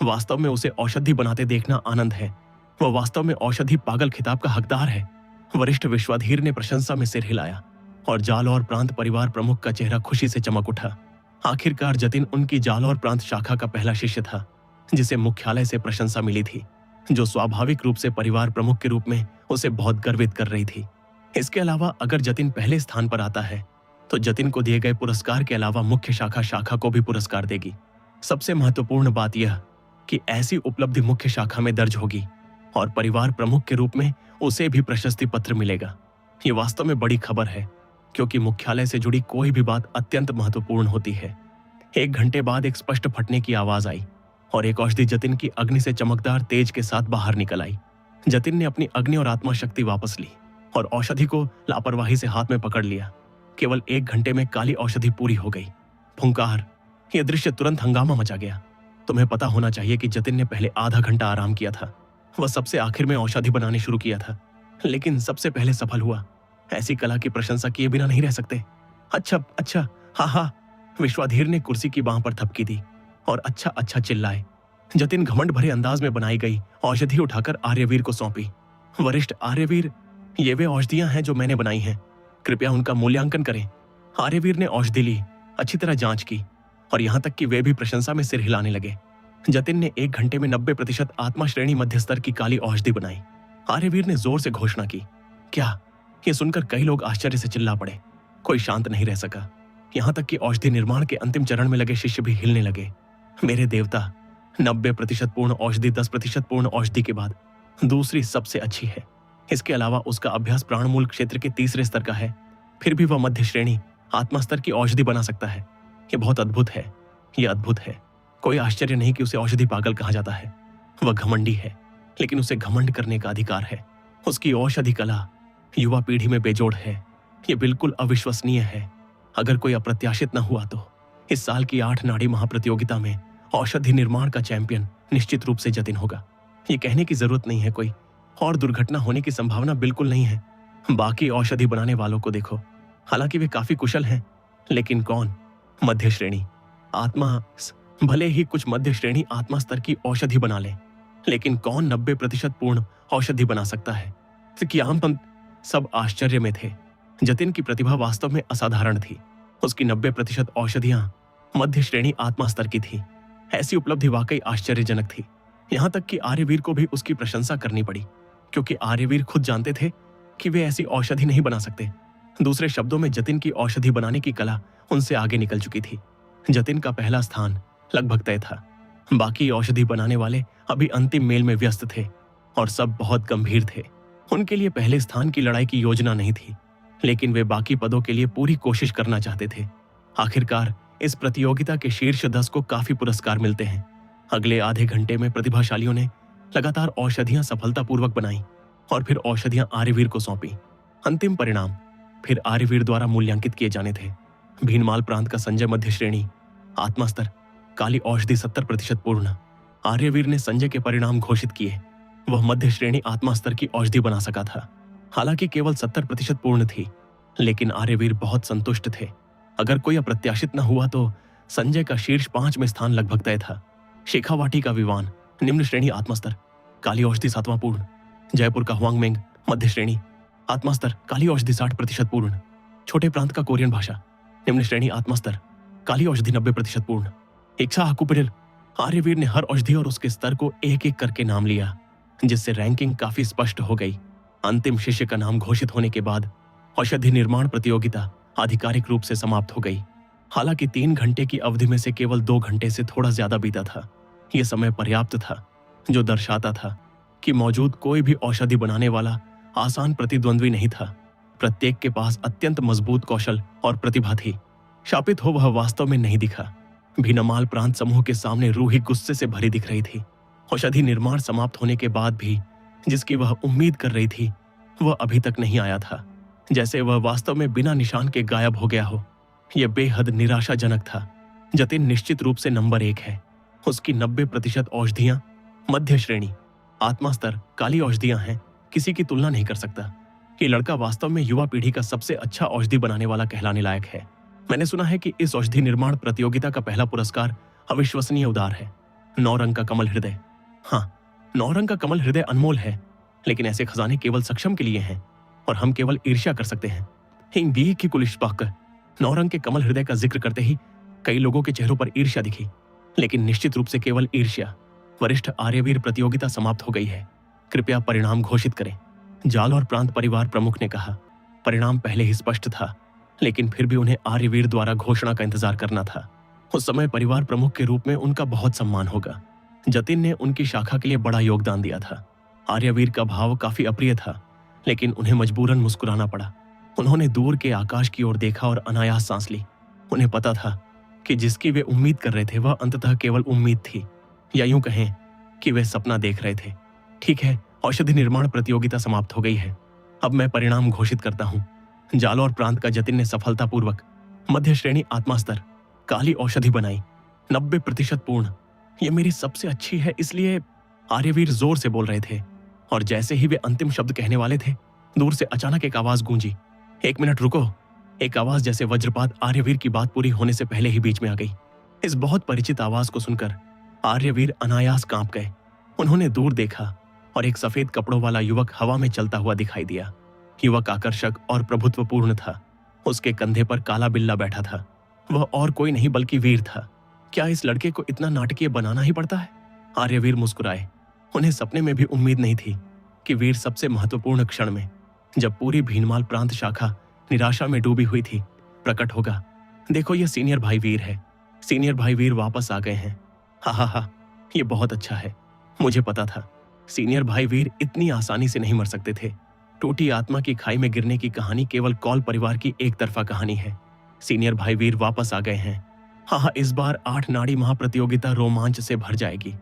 A: वास्तव में उसे औषधि बनाते देखना आनंद है। वह वास्तव में औषधि पागल खिताब का हकदार है। वरिष्ठ विश्वाधीर ने प्रशंसा में सिर हिलाया और जालौर प्रांत परिवार प्रमुख का चेहरा खुशी से चमक उठा। आखिरकार जतिन उनकी जालौर प्रांत शाखा का पहला शिष्य था जिसे मुख्यालय से प्रशंसा मिली थी, जो स्वाभाविक रूप से परिवार प्रमुख के रूप में उसे बहुत गर्वित कर रही थी। इसके अलावा अगर जतिन पहले स्थान पर आता है तो जतिन को दिए गए पुरस्कार के अलावा मुख्य शाखा को भी पुरस्कार देगी। सबसे महत्वपूर्ण बात यह कि ऐसी उपलब्धि मुख्य शाखा में दर्ज होगी और परिवार प्रमुख के रूप में उसे भी प्रशस्ति पत्र मिलेगा। ये वास्तव में बड़ी खबर है, क्योंकि मुख्यालय से जुड़ी कोई भी बात अत्यंत महत्वपूर्ण होती है। 1 घंटे बाद एक स्पष्ट फटने की आवाज आई और एक औषधि जतिन की अग्नि से चमकदार तेज के साथ बाहर निकल आई। जतिन ने अपनी अग्नि और आत्मा शक्ति वापस ली और औषधि को लापरवाही से हाथ में पकड़ लिया। केवल 1 घंटे में काली औषधि पूरी हो गई। फुंकार, यह दृश्य तुरंत हंगामा मचा गया। तुम्हें पता होना चाहिए कि जतिन ने पहले आधा घंटा आराम किया था। वह सबसे आखिर में औषधि बनाने शुरू किया था, लेकिन सबसे पहले सफल हुआ। ऐसी कला की प्रशंसा किए बिना नहीं रह सकते। अच्छा, हाँ, विश्वाधीर ने कुर्सी की बांह पर थपकी दी और अच्छा चिल्लाए। जतिन घमंड भरे अंदाज में बनाई गई औषधि उठाकर आर्यवीर को सौंपी। वरिष्ठ आर्यवीर, ये वे औषधियां हैं जो मैंने बनाई हैं, कृपया उनका मूल्यांकन करें। आर्यवीर ने औषधि ली, अच्छी तरह जांच की और यहां तक कि वे भी प्रशंसा में सिर हिलाने लगे। जतिन ने 1 घंटे में 90% आत्मा श्रेणी मध्य स्तर की काली औषधि बनाई। आर्यवीर ने जोर से घोषणा की। क्या? ये सुनकर कई लोग आश्चर्य से चिल्ला पड़े। कोई शांत नहीं रह सका। यहां तक कि औषधि निर्माण के अंतिम चरण में लगे शिष्य भी हिलने लगे। मेरे देवता, 90% पूर्ण औषधि 10% पूर्ण औषधि के बाद दूसरी सबसे अच्छी है। इसके अलावा उसका अभ्यास प्राणमूल क्षेत्र के तीसरे स्तर का है, फिर भी वह मध्य श्रेणी आत्मा स्तर की औषधि बना सकता है। यह बहुत अद्भुत है। यह अद्भुत है। कोई आश्चर्य नहीं कि उसे औषधि पागल कहा जाता है। वह घमंडी है, लेकिन उसे घमंड करने का अधिकार है। उसकी औषधि कला युवा पीढ़ी में बेजोड़ है। यह बिल्कुल अविश्वसनीय है। अगर कोई अप्रत्याशित न हुआ तो इस साल की 8 नाड़ी महाप्रतियोगिता में औषधि निर्माण का चैंपियन निश्चित रूप से जतिन होगा। ये कहने की जरूरत नहीं है कोई और दुर्घटना होने की संभावना बिल्कुल नहीं है। बाकी औषधि बनाने वालों को देखो, हालांकि वे काफी कुशल हैं, लेकिन कौन? मध्य श्रेणी आत्मा, भले ही कुछ मध्य श्रेणी आत्मा स्तर की औषधि बना ले, लेकिन कौन 90% पूर्ण औषधि बना सकता है? हम सब आश्चर्य में थे। जतिन की प्रतिभा वास्तव में असाधारण थी। उसकी 90% औषधियां मध्य श्रेणी आत्मा स्तर की थी। ऐसी उपलब्धि वाकई आश्चर्यजनक थी। यहां तक कि आर्यवीर को भी उसकी प्रशंसा करनी पड़ी, क्योंकि आर्यवीर खुद जानते थे कि वे ऐसी औषधि नहीं बना सकते। दूसरे शब्दों में जतिन की औषधि बनाने की कला उनसे आगे निकल चुकी थी। जतिन का पहला स्थान लगभग तय था। बाकी औषधि बनाने वाले अभी अंतिम मेल में व्यस्त थे और सब बहुत गंभीर थे। उनके लिए पहले स्थान की लड़ाई की योजना नहीं थी, लेकिन वे बाकी पदों के लिए पूरी कोशिश करना चाहते थे। आखिरकार इस प्रतियोगिता के शीर्ष 10 को काफी पुरस्कार मिलते हैं। अगले आधे घंटे में प्रतिभाशालियों ने लगातार औषधियां सफलतापूर्वक बनाई और फिर औषधियां आर्यवीर को सौंपी। अंतिम परिणाम फिर आर्यवीर द्वारा मूल्यांकित किए जाने थे। भीनमाल प्रांत का संजय मध्य श्रेणी आत्मा स्तर काली औषधि 70% पूर्ण। आर्यवीर ने संजय के परिणाम घोषित किए। वह मध्य श्रेणी आत्मा स्तर की औषधि बना सका था। हालांकि केवल 70% पूर्ण थी, लेकिन आर्यवीर बहुत संतुष्ट थे। अगर कोई अप्रत्याशित न हुआ तो संजय का शीर्ष 5 में स्थान लगभग तय था। शेखावाटी का विवान निम्न श्रेणी आत्मस्तर काली औषधि 7वां पूर्ण। जयपुर का हुआंगमेंग मध्य श्रेणी आत्मस्तर काली औषधि 60% पूर्ण। छोटे प्रांत का कोरियन भाषा निम्न श्रेणी आत्मस्तर काली औषधि 90% पूर्ण। इक्सा हाकुपिरिल आर्यवीर ने हर औषधि और उसके स्तर को एक एक करके नाम लिया, जिससे रैंकिंग काफी स्पष्ट हो गई। अंतिम शिष्य का नाम घोषित होने के बाद औषधि निर्माण प्रतियोगिता आधिकारिक रूप से समाप्त हो गई। हालांकि 3 घंटे की अवधि में से केवल 2 घंटे से थोड़ा ज्यादा बीता था। यह समय पर्याप्त था, जो दर्शाता था कि मौजूद कोई भी औषधि बनाने वाला आसान प्रतिद्वंद्वी नहीं था। प्रत्येक के पास अत्यंत मजबूत कौशल और प्रतिभा थी। शापित हो वह वास्तव में नहीं दिखा। भीनमाल प्रांत समूह के सामने रूही गुस्से से भरी दिख रही थी। औषधि निर्माण समाप्त होने के बाद भी जिसकी वह उम्मीद कर रही थी वह अभी तक नहीं आया था, जैसे वह वास्तव में बिना निशान के गायब हो गया हो। यह बेहद निराशाजनक था। जतिन निश्चित रूप से नंबर 1 है। उसकी 90% औषधियां मध्य श्रेणी, आत्मा स्तर काली औषधियां हैं, किसी की तुलना नहीं कर सकता। ये लड़का वास्तव में युवा पीढ़ी का सबसे अच्छा औषधि बनाने वाला कहलाने लायक है। मैंने सुना है कि इस औषधि निर्माण प्रतियोगिता का पहला पुरस्कार अविश्वसनीय उदार है। 9 रंग का कमल हृदय। हाँ, 9 रंग का कमल हृदय अनमोल है, लेकिन ऐसे खजाने केवल सक्षम के लिए हैं और हम केवल ईर्ष्या कर सकते हैं। हिंग दी की कुलिशपाक 9 रंग के कमल हृदय का जिक्र करते ही कई लोगों के चेहरों पर ईर्ष्या दिखी, लेकिन निश्चित रूप से केवल ईर्ष्या। वरिष्ठ आर्यवीर प्रतियोगिता समाप्त हो गई है, कृपया परिणाम घोषित करें, जाल और प्रांत परिवार प्रमुख ने कहा। परिणाम पहले ही स्पष्ट था, लेकिन फिर भी उन्हें आर्यवीर द्वारा घोषणा का इंतजार करना था। उस समय परिवार प्रमुख के रूप में उनका बहुत सम्मान होगा। जतिन ने उनकी शाखा के लिए बड़ा योगदान दिया था। आर्यवीर का भाव काफी अप्रिय था, लेकिन उन्हें मजबूरन मुस्कुराना पड़ा। उन्होंने दूर के आकाश की ओर देखा और अनायास सांस ली। उन्हें पता था कि जिसकी वे उम्मीद कर रहे थे वह अंततः केवल उम्मीद थी, या यूं कहें कि वे सपना देख रहे थे। ठीक है, औषधि निर्माण प्रतियोगिता समाप्त हो गई है। अब मैं परिणाम घोषित करता हूँ। जालो और प्रांत का जतिन ने सफलतापूर्वक मध्य श्रेणी आत्मा स्तर काली औषधि बनाई, 90% पूर्ण। यह मेरी सबसे अच्छी है, इसलिए आर्यवीर जोर से बोल रहे थे। और जैसे ही वे अंतिम शब्द कहने वाले थे, दूर से अचानक एक आवाज गूंजी। 1 मिनट रुको। एक आवाज जैसे वज्रपात आर्यवीर की बात पूरी होने से पहले ही बीच में आ गई। इस बहुत परिचित आवाज को सुनकर आर्यवीर अनायास कांप गए। उन्होंने दूर देखा और एक सफेद कपड़ों वाला युवक हवा में चलता हुआ दिखाई दिया। युवक आकर्षक और प्रभुत्वपूर्ण था। उसके कंधे पर काला बिल्ला बैठा था। वह और कोई नहीं बल्कि वीर था। क्या इस लड़के को इतना नाटकीय बनाना ही पड़ता है? आर्यवीर मुस्कुराए। उन्हें सपने में भी उम्मीद नहीं थी कि वीर सबसे महत्वपूर्ण क्षण में, जब पूरी भीनमाल प्रांत शाखा निराशा में डूबी हुई थी, प्रकट होगा। देखो, यह सीनियर भाई वीर है। सीनियर भाई वीर वापस आ गए हैं। हा हा हा, ये बहुत अच्छा है। मुझे पता था सीनियर भाई वीर इतनी आसानी से नहीं मर सकते थे। टूटी आत्मा की खाई में गिरने की कहानी केवल कौल परिवार की एक तरफा कहानी है। सीनियर भाई वीर वापस आ गए हैं। हाँ, इस बार 8 नाड़ी महाप्रतियोगिता रोमांच से भर जाएगी।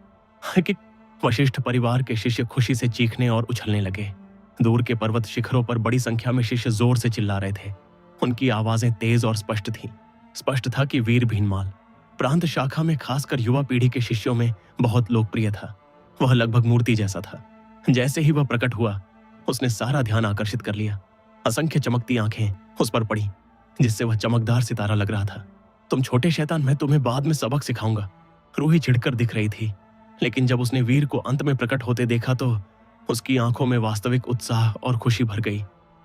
A: कि वशिष्ठ परिवार के शिष्य खुशी से चीखने और उछलने लगे। दूर के पर्वत शिखरों पर बड़ी संख्या में शिष्य जोर से चिल्ला रहे थे। उनकी आवाजें तेज और स्पष्ट थीं। स्पष्ट था कि वीर भीनमाल प्रांत शाखा में खासकर युवा पीढ़ी के शिष्यों में बहुत लोकप्रिय था। वह लगभग मूर्ति जैसा था। जैसे ही वह प्रकट हुआ, उसने सारा ध्यान आकर्षित कर लिया। असंख्य चमकती आंखें उस पर पड़ी, जिससे वह चमकदार सितारा लग रहा था। तुम छोटे शैतान, मैं तुम्हें बाद में सबक सिखाऊंगा। रूही चिढ़कर दिख रही थी, लेकिन जब उसने वीर को अंत में प्रकट होते देखा तो उसकी आंखों में वास्तविक उत्साह और खुशी भर गई।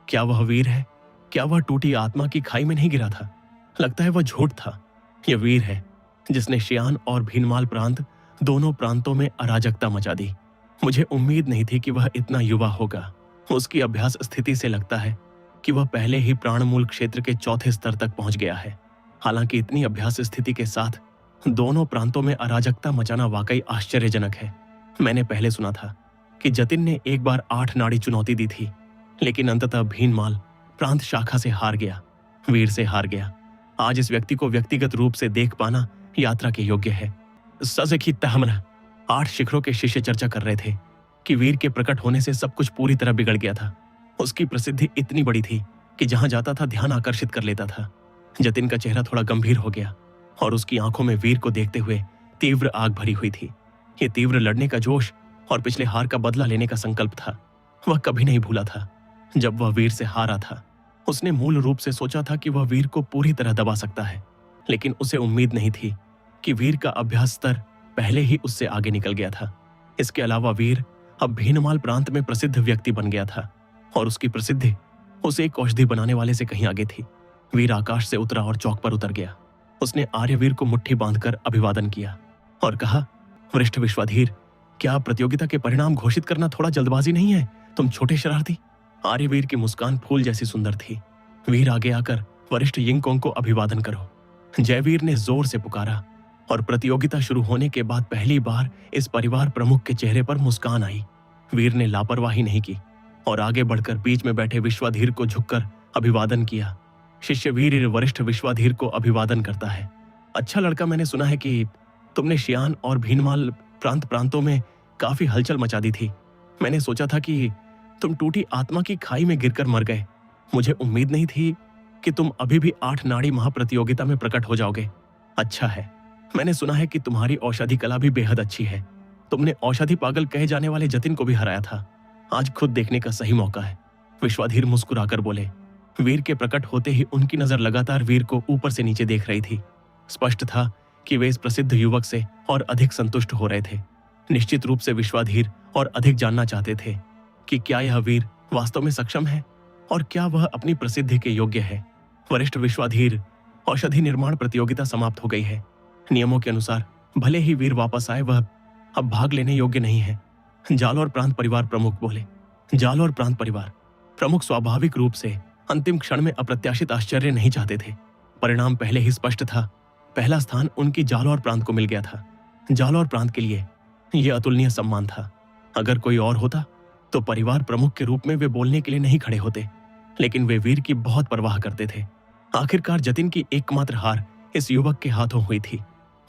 A: क्या वह वीर है? क्या वह टूटी आत्मा की खाई में नहीं गिरा था? लगता है वह झूठ था। यह वीर है जिसने शियान और भीनमाल प्रांत दोनों प्रांतों में अराजकता मचा दी। मुझे उम्मीद नहीं थी कि वह इतना युवा होगा। उसकी अभ्यास स्थिति से लगता है कि वह पहले ही प्राणमूल क्षेत्र के 4थे स्तर तक पहुंच गया है। हालांकि इतनी अभ्यास स्थिति के साथ दोनों प्रांतों में अराजकता मचाना वाकई आश्चर्यजनक है। मैंने पहले सुना था कि जतिन ने एक बार 8 नाड़ी चुनौती दी थी, लेकिन अंततः भीनमाल प्रांत शाखा से हार गया, वीर से हार गया। आज इस व्यक्ति को व्यक्तिगत रूप से देख पाना यात्रा के योग्य है। सज़की तहमना 8 शिखरों के शिष्य चर्चा कर रहे थे कि वीर के प्रकट होने से सब कुछ पूरी तरह बिगड़ गया था। उसकी प्रसिद्धि इतनी बड़ी थी कि जहां जाता था ध्यान आकर्षित कर लेता था। जतिन का चेहरा थोड़ा गंभीर हो गया और उसकी आंखों में वीर को देखते हुए तीव्र आग भरी हुई थी। ये तीव्र लड़ने का जोश और पिछले हार का बदला लेने का संकल्प था। वह कभी नहीं भूला था जब वह वीर से हारा था। उसने मूल रूप से सोचा था कि वह वीर को पूरी तरह दबा सकता है, लेकिन उसे उम्मीद नहीं थी कि वीर का अभ्यास स्तर पहले ही उससे आगे निकल गया था। इसके अलावा वीर अब भीनमाल प्रांत में प्रसिद्ध व्यक्ति बन गया था और उसकी प्रसिद्धि उसे एक औषधि बनाने वाले से कहीं आगे थी। वीर आकाश से उतरा और चौक पर उतर गया। उसने आर्यवीर को मुट्ठी बांधकर अभिवादन किया और कहा, वरिष्ठ विश्वाधीर, क्या प्रतियोगिता के परिणाम घोषित करना थोड़ा जल्दबाजी नहीं है? तुम छोटे शरारती। आर्यवीर की मुस्कान फूल जैसी सुंदर थी। वीर आगे आकर वरिष्ठ यिंगकोंग को अभिवादन करो। जयवीर ने जोर से पुकारा और प्रतियोगिता शुरू होने के बाद पहली बार इस परिवार प्रमुख के चेहरे पर मुस्कान आई। वीर ने लापरवाही नहीं की और आगे बढ़कर बीच में बैठे विश्वाधीर को झुककर अभिवादन किया। शिष्य वीर वरिष्ठ विश्वाधीर को अभिवादन करता है। अच्छा लड़का, मैंने सुना है कि तुमने शियान और भीनमाल प्रांतों में काफी हलचल मचा दी थी। मैंने सोचा था कि तुम टूटी आत्मा की खाई में गिरकर मर गए। मुझे उम्मीद नहीं थी कि तुम अभी भी 8 नाड़ी महाप्रतियोगिता में प्रकट हो जाओगे। अच्छा है, मैंने सुना है कि तुम्हारी औषधि कला भी बेहद अच्छी है। तुमने औषधि पागल कहे जाने वाले जतिन को भी हराया था। आज खुद देखने का सही मौका है। विश्वाधीर मुस्कुराकर बोले। वीर के प्रकट होते ही उनकी नजर लगातार वीर को ऊपर से नीचे देख रही थी। स्पष्ट था कि वे इस प्रसिद्ध युवक से और अधिक संतुष्ट हो रहे थे। निश्चित रूप से विश्वाधीर और अधिक जानना चाहते थे कि क्या यह वीर वास्तव में सक्षम है और क्या वह अपनी प्रसिद्धि के योग्य है। वरिष्ठ विश्वाधीर, औषधि निर्माण प्रतियोगिता समाप्त हो गई है। नियमों के अनुसार भले ही वीर वापस आए, वह अब भाग लेने योग्य नहीं है। जालौर प्रांत परिवार प्रमुख बोले। जालौर प्रांत परिवार प्रमुख स्वाभाविक रूप से अंतिम क्षण में अप्रत्याशित आश्चर्य नहीं चाहते थे। परिणाम पहले ही स्पष्ट था। पहला स्थान उनकी जालौर प्रांत को मिल गया था। जालौर प्रांत के लिए यह अतुलनीय सम्मान था। अगर कोई और होता तो परिवार प्रमुख के रूप में वे बोलने के लिए नहीं खड़े होते, लेकिन वे वीर की बहुत परवाह करते थे। आखिरकार जतिन की एकमात्र हार इस युवक के हाथों हुई थी।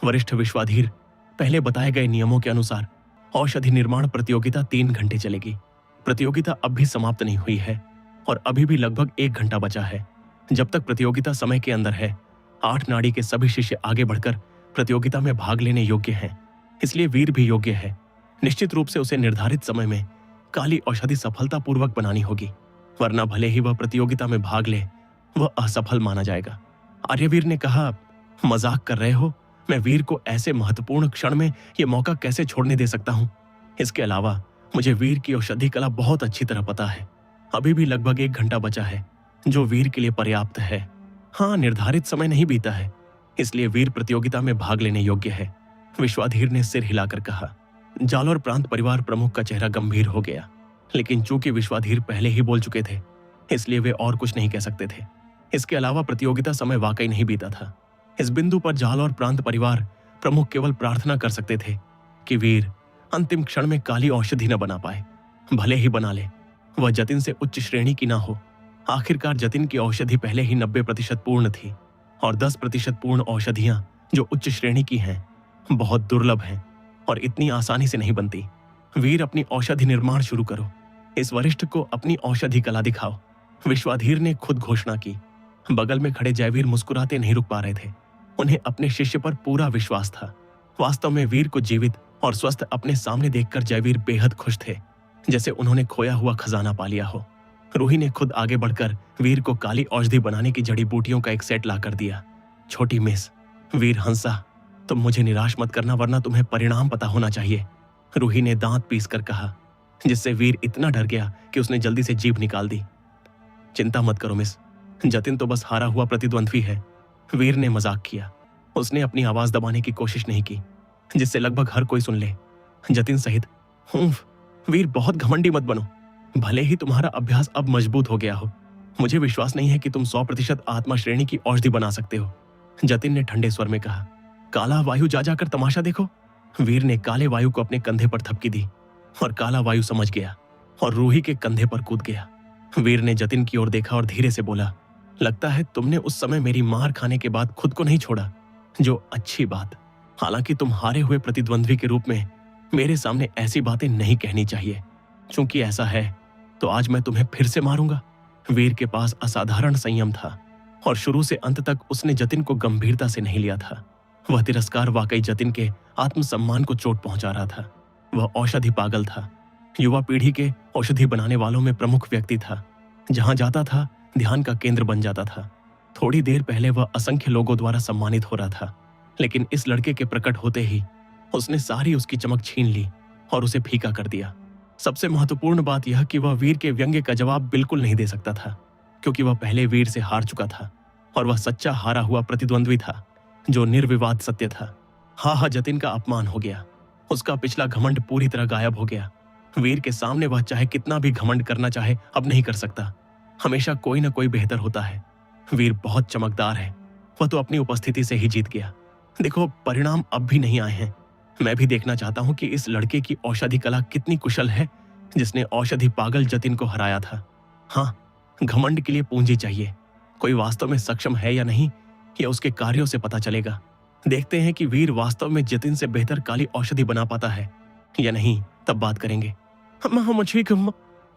A: वरिष्ठ विश्वाधीर, पहले बताए गए नियमों के अनुसार औषधि निर्माण प्रतियोगिता 3 घंटे चलेगी। प्रतियोगिता अब भी समाप्त नहीं हुई है और अभी भी लगभग 1 घंटा बचा है। जब तक प्रतियोगिता समय के अंदर है, 8 नाड़ी के सभी शिष्य आगे बढ़कर प्रतियोगिता में भाग लेने योग्य हैं। इसलिए वीर भी योग्य है। निश्चित रूप से उसे निर्धारित समय में काली औषधि सफलतापूर्वक बनानी होगी, वरना भले ही वह प्रतियोगिता में भाग ले, वह असफल माना जाएगा। आर्यवीर ने कहा, मजाक कर रहे हो? मैं वीर को ऐसे महत्वपूर्ण क्षण में यह मौका कैसे छोड़ने दे सकता हूं? इसके अलावा मुझे वीर की औषधि कला बहुत अच्छी तरह पता है। अभी भी लगभग 1 घंटा बचा है, जो वीर के लिए पर्याप्त है। हाँ, निर्धारित समय नहीं बीता है, इसलिए वीर प्रतियोगिता में भाग लेने योग्य है। विश्वाधीर ने सिर हिलाकर कहा। जालौर प्रांत परिवार प्रमुख का चेहरा गंभीर हो गया, लेकिन चूंकि विश्वाधीर पहले ही बोल चुके थे, इसलिए वे और कुछ नहीं कह सकते थे। इसके अलावा प्रतियोगिता समय वाकई नहीं बीता था। इस बिंदु पर जालौर प्रांत परिवार प्रमुख केवल प्रार्थना कर सकते थे कि वीर अंतिम क्षण में काली औषधि न बना पाए। भले ही बना ले, वह जतिन से उच्च श्रेणी की ना हो। आखिरकार जतिन की औषधि पहले ही 90% पूर्ण थी और 10% पूर्ण औषधियां जो उच्च श्रेणी की हैं बहुत दुर्लभ हैं और इतनी आसानी से नहीं बनती। वीर, अपनी औषधि निर्माण शुरू करो। इस वरिष्ठ को अपनी औषधि कला दिखाओ। विश्वाधीर ने खुद घोषणा की। बगल में खड़े जयवीर मुस्कुराते नहीं रुक पा रहे थे। उन्हें अपने शिष्य पर पूरा विश्वास था। वास्तव में वीर को जीवित और स्वस्थ अपने सामने देखकर जयवीर बेहद खुश थे, जैसे उन्होंने खोया हुआ खजाना पा लिया हो। रूही ने खुद आगे बढ़कर वीर को काली औषधि बनाने की जड़ी बूटियों का एक सेट ला कर दिया। छोटी मिस, वीर हंसा, तुम मुझे निराश मत करना, वरना तुम्हें परिणाम पता होना चाहिए, रूही ने दांत पीस कर कहा, जिससे वीर इतना डर गया कि उसने जल्दी से जीभ निकाल दी। चिंता मत करो मिस, जतिन तो बस हारा हुआ प्रतिद्वंद्वी है, वीर ने मजाक किया। उसने अपनी आवाज दबाने की कोशिश नहीं की, जिससे लगभग हर कोई सुन ले। जतिन सहित वीर, बहुत घमंडी मत बनो। भले ही तुम्हारा अभ्यास अब मजबूत हो गया हो, मुझे विश्वास नहीं है कि तुम 100% आत्मा श्रेणी की औषधि बना सकते हो, जतिन ने ठंडे स्वर में कहा। काला वायु जा जाकर तमाशा देखो। वीर ने काले वायु को अपने कंधे पर थपकी दी और काला वायु समझ गया और रूही के कंधे पर कूद गया। वीर ने जतिन की ओर देखा और धीरे से बोला, लगता है तुमने उस समय मेरी मार खाने के बाद खुद को नहीं छोड़ा, जो अच्छी बात। हालांकि तुम हारे हुए प्रतिद्वंद्वी के रूप में मेरे सामने ऐसी बातें नहीं कहनी चाहिए। चूंकि ऐसा है तो आज मैं तुम्हें फिर से मारूंगा। वीर के पास असाधारण संयम था और शुरू से अंत तक उसने जतिन को गंभीरता से नहीं लिया था। वह तिरस्कार वाकई जतिन के आत्मसम्मान को चोट पहुंचा रहा था। वह औषधि पागल था, युवा पीढ़ी के औषधि बनाने वालों में प्रमुख व्यक्ति था। जहां जाता था ध्यान का केंद्र बन जाता था। थोड़ी देर पहले वह असंख्य लोगों द्वारा सम्मानित हो रहा था, लेकिन इस लड़के के प्रकट होते ही उसने सारी उसकी चमक छीन ली और उसे फीका कर दिया। सबसे महत्वपूर्ण बात यह कि वह वीर के व्यंग्य का जवाब बिल्कुल नहीं दे सकता था, क्योंकि वह पहले वीर से हार चुका था और वह सच्चा हारा हुआ प्रतिद्वंद्वी था, जो निर्विवाद सत्य था। हा, जतिन का अपमान हो गया। उसका पिछला घमंड पूरी तरह गायब हो गया। वीर के सामने वह चाहे कितना भी घमंड करना चाहे, अब नहीं कर सकता। हमेशा कोई ना कोई बेहतर होता है। वीर बहुत चमकदार है, वह तो अपनी उपस्थिति से ही जीत गया। देखो, परिणाम अब भी नहीं आए हैं। मैं भी देखना चाहता हूं कि इस लड़के की औषधि कला कितनी कुशल है, जिसने औषधि पागल जतिन को हराया था। हाँ, घमंड के लिए पूंजी चाहिए। कोई वास्तव में सक्षम है या नहीं, यह उसके कार्यों से पता चलेगा। देखते हैं कि वीर वास्तव में जतिन से बेहतर काली औषधि बना पाता है या नहीं, तब बात करेंगे।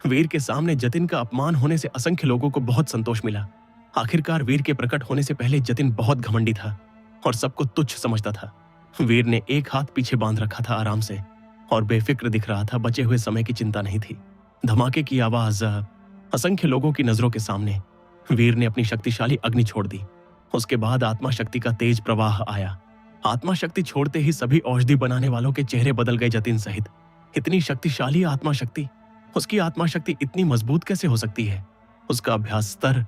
A: वीर के सामने जतिन का अपमान होने से असंख्य लोगों को बहुत संतोष मिला। आखिरकार वीर के प्रकट होने से पहले जतिन बहुत घमंडी था और सबको तुच्छ समझता था। वीर ने एक हाथ पीछे बांध रखा था आराम से और बेफिक्र दिख रहा था। बचे हुए समय की चिंता नहीं थी। धमाके की आवाज, असंख्य लोगों की नजरों के सामने। वीर ने अपनी शक्तिशाली अग्नि छोड़ दी। उसके बाद आत्मा शक्ति का तेज प्रवाह आया। आत्मा शक्ति छोड़ते ही सभी औषधि बनाने वालों के चेहरे बदल गए, जतिन सहित। इतनी शक्तिशाली आत्मा शक्ति, उसकी आत्मा शक्ति इतनी मजबूत कैसे हो सकती है? उसका अभ्यास स्तर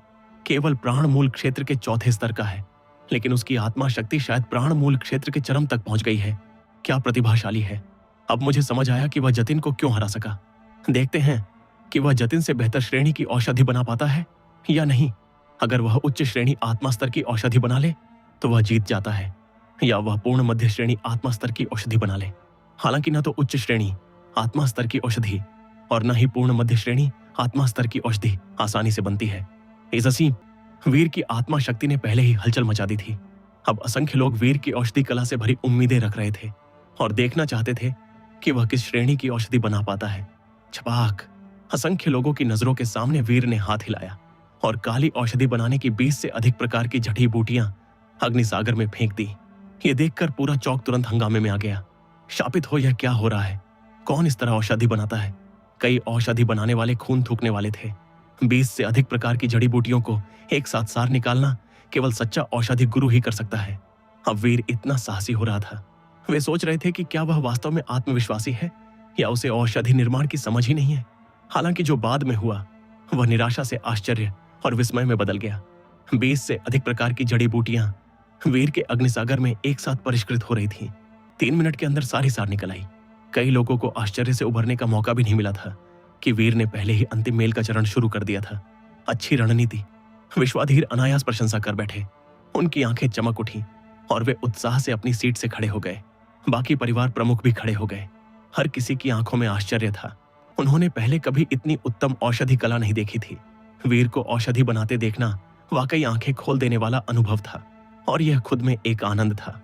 A: केवल प्राण मूल क्षेत्र के चौथे स्तर का है, लेकिन उसकी आत्मा शक्ति शायद प्राण मूल क्षेत्र के चरम तक पहुंच गई है। क्या प्रतिभाशाली है! अब मुझे समझ आया कि वह जतिन को क्यों हरा सका। देखते हैं कि वह जतिन से बेहतर श्रेणी की औषधि बना पाता है या नहीं। अगर वह उच्च श्रेणी आत्मा स्तर की औषधि बना ले तो वह जीत जाता है, या वह पूर्ण मध्य श्रेणी आत्मा स्तर की औषधि बना ले। हालांकि न तो उच्च श्रेणी आत्मा स्तर की औषधि और न ही पूर्ण मध्य श्रेणी आत्मा स्तर की औषधि आसानी से बनती है। इस असीम वीर की आत्मा शक्ति ने पहले ही हलचल मचा दी थी। अब असंख्य लोग वीर की औषधि कला से भरी उम्मीदें रख रहे थे और देखना चाहते थे कि वह किस श्रेणी की औषधि बना पाता है। छपाक! असंख्य लोगों की नजरों के सामने वीर ने हाथ हिलाया और काली औषधि बनाने की 20 से अधिक प्रकार की जड़ी बूटियां अग्निसागर में फेंक दी। ये देखकर पूरा चौक तुरंत हंगामे में आ गया। शापित हो, यह क्या हो रहा है? कौन इस तरह औषधि बनाता है? कई औषधि बनाने वाले खून थूकने वाले थे। 20 से अधिक प्रकार की जड़ी बूटियों को एक साथ सार निकालना केवल सच्चा औषधि गुरु ही कर सकता है। अब वीर इतना साहसी हो रहा था। वे सोच रहे थे कि क्या वह वास्तव में आत्मविश्वासी है या उसे औषधि निर्माण की समझ ही नहीं है। हालांकि जो बाद में हुआ वह निराशा से आश्चर्य और विस्मय में बदल गया। 20 से अधिक प्रकार की जड़ी बूटियां वीर के अग्निसागर में एक साथ परिष्कृत हो रही थीं। 3 मिनट के अंदर सारी सार निकल आई। कई लोगों को आश्चर्य से उभरने का मौका भी नहीं मिला था कि वीर ने पहले ही अंतिम मेल का चरण शुरू कर दिया था। अच्छी रणनीति। विश्वाधीर अनायास प्रशंसा कर बैठे। उनकी आंखें चमक उठी और वे उत्साह से अपनी सीट से खड़े हो गए। बाकी परिवार प्रमुख भी खड़े हो गए। हर किसी की आंखों में आश्चर्य था। उन्होंने पहले कभी इतनी उत्तम औषधि कला नहीं देखी थी। वीर को औषधि बनाते देखना वाकई आंखें खोल देने वाला अनुभव था और यह खुद में एक आनंद था।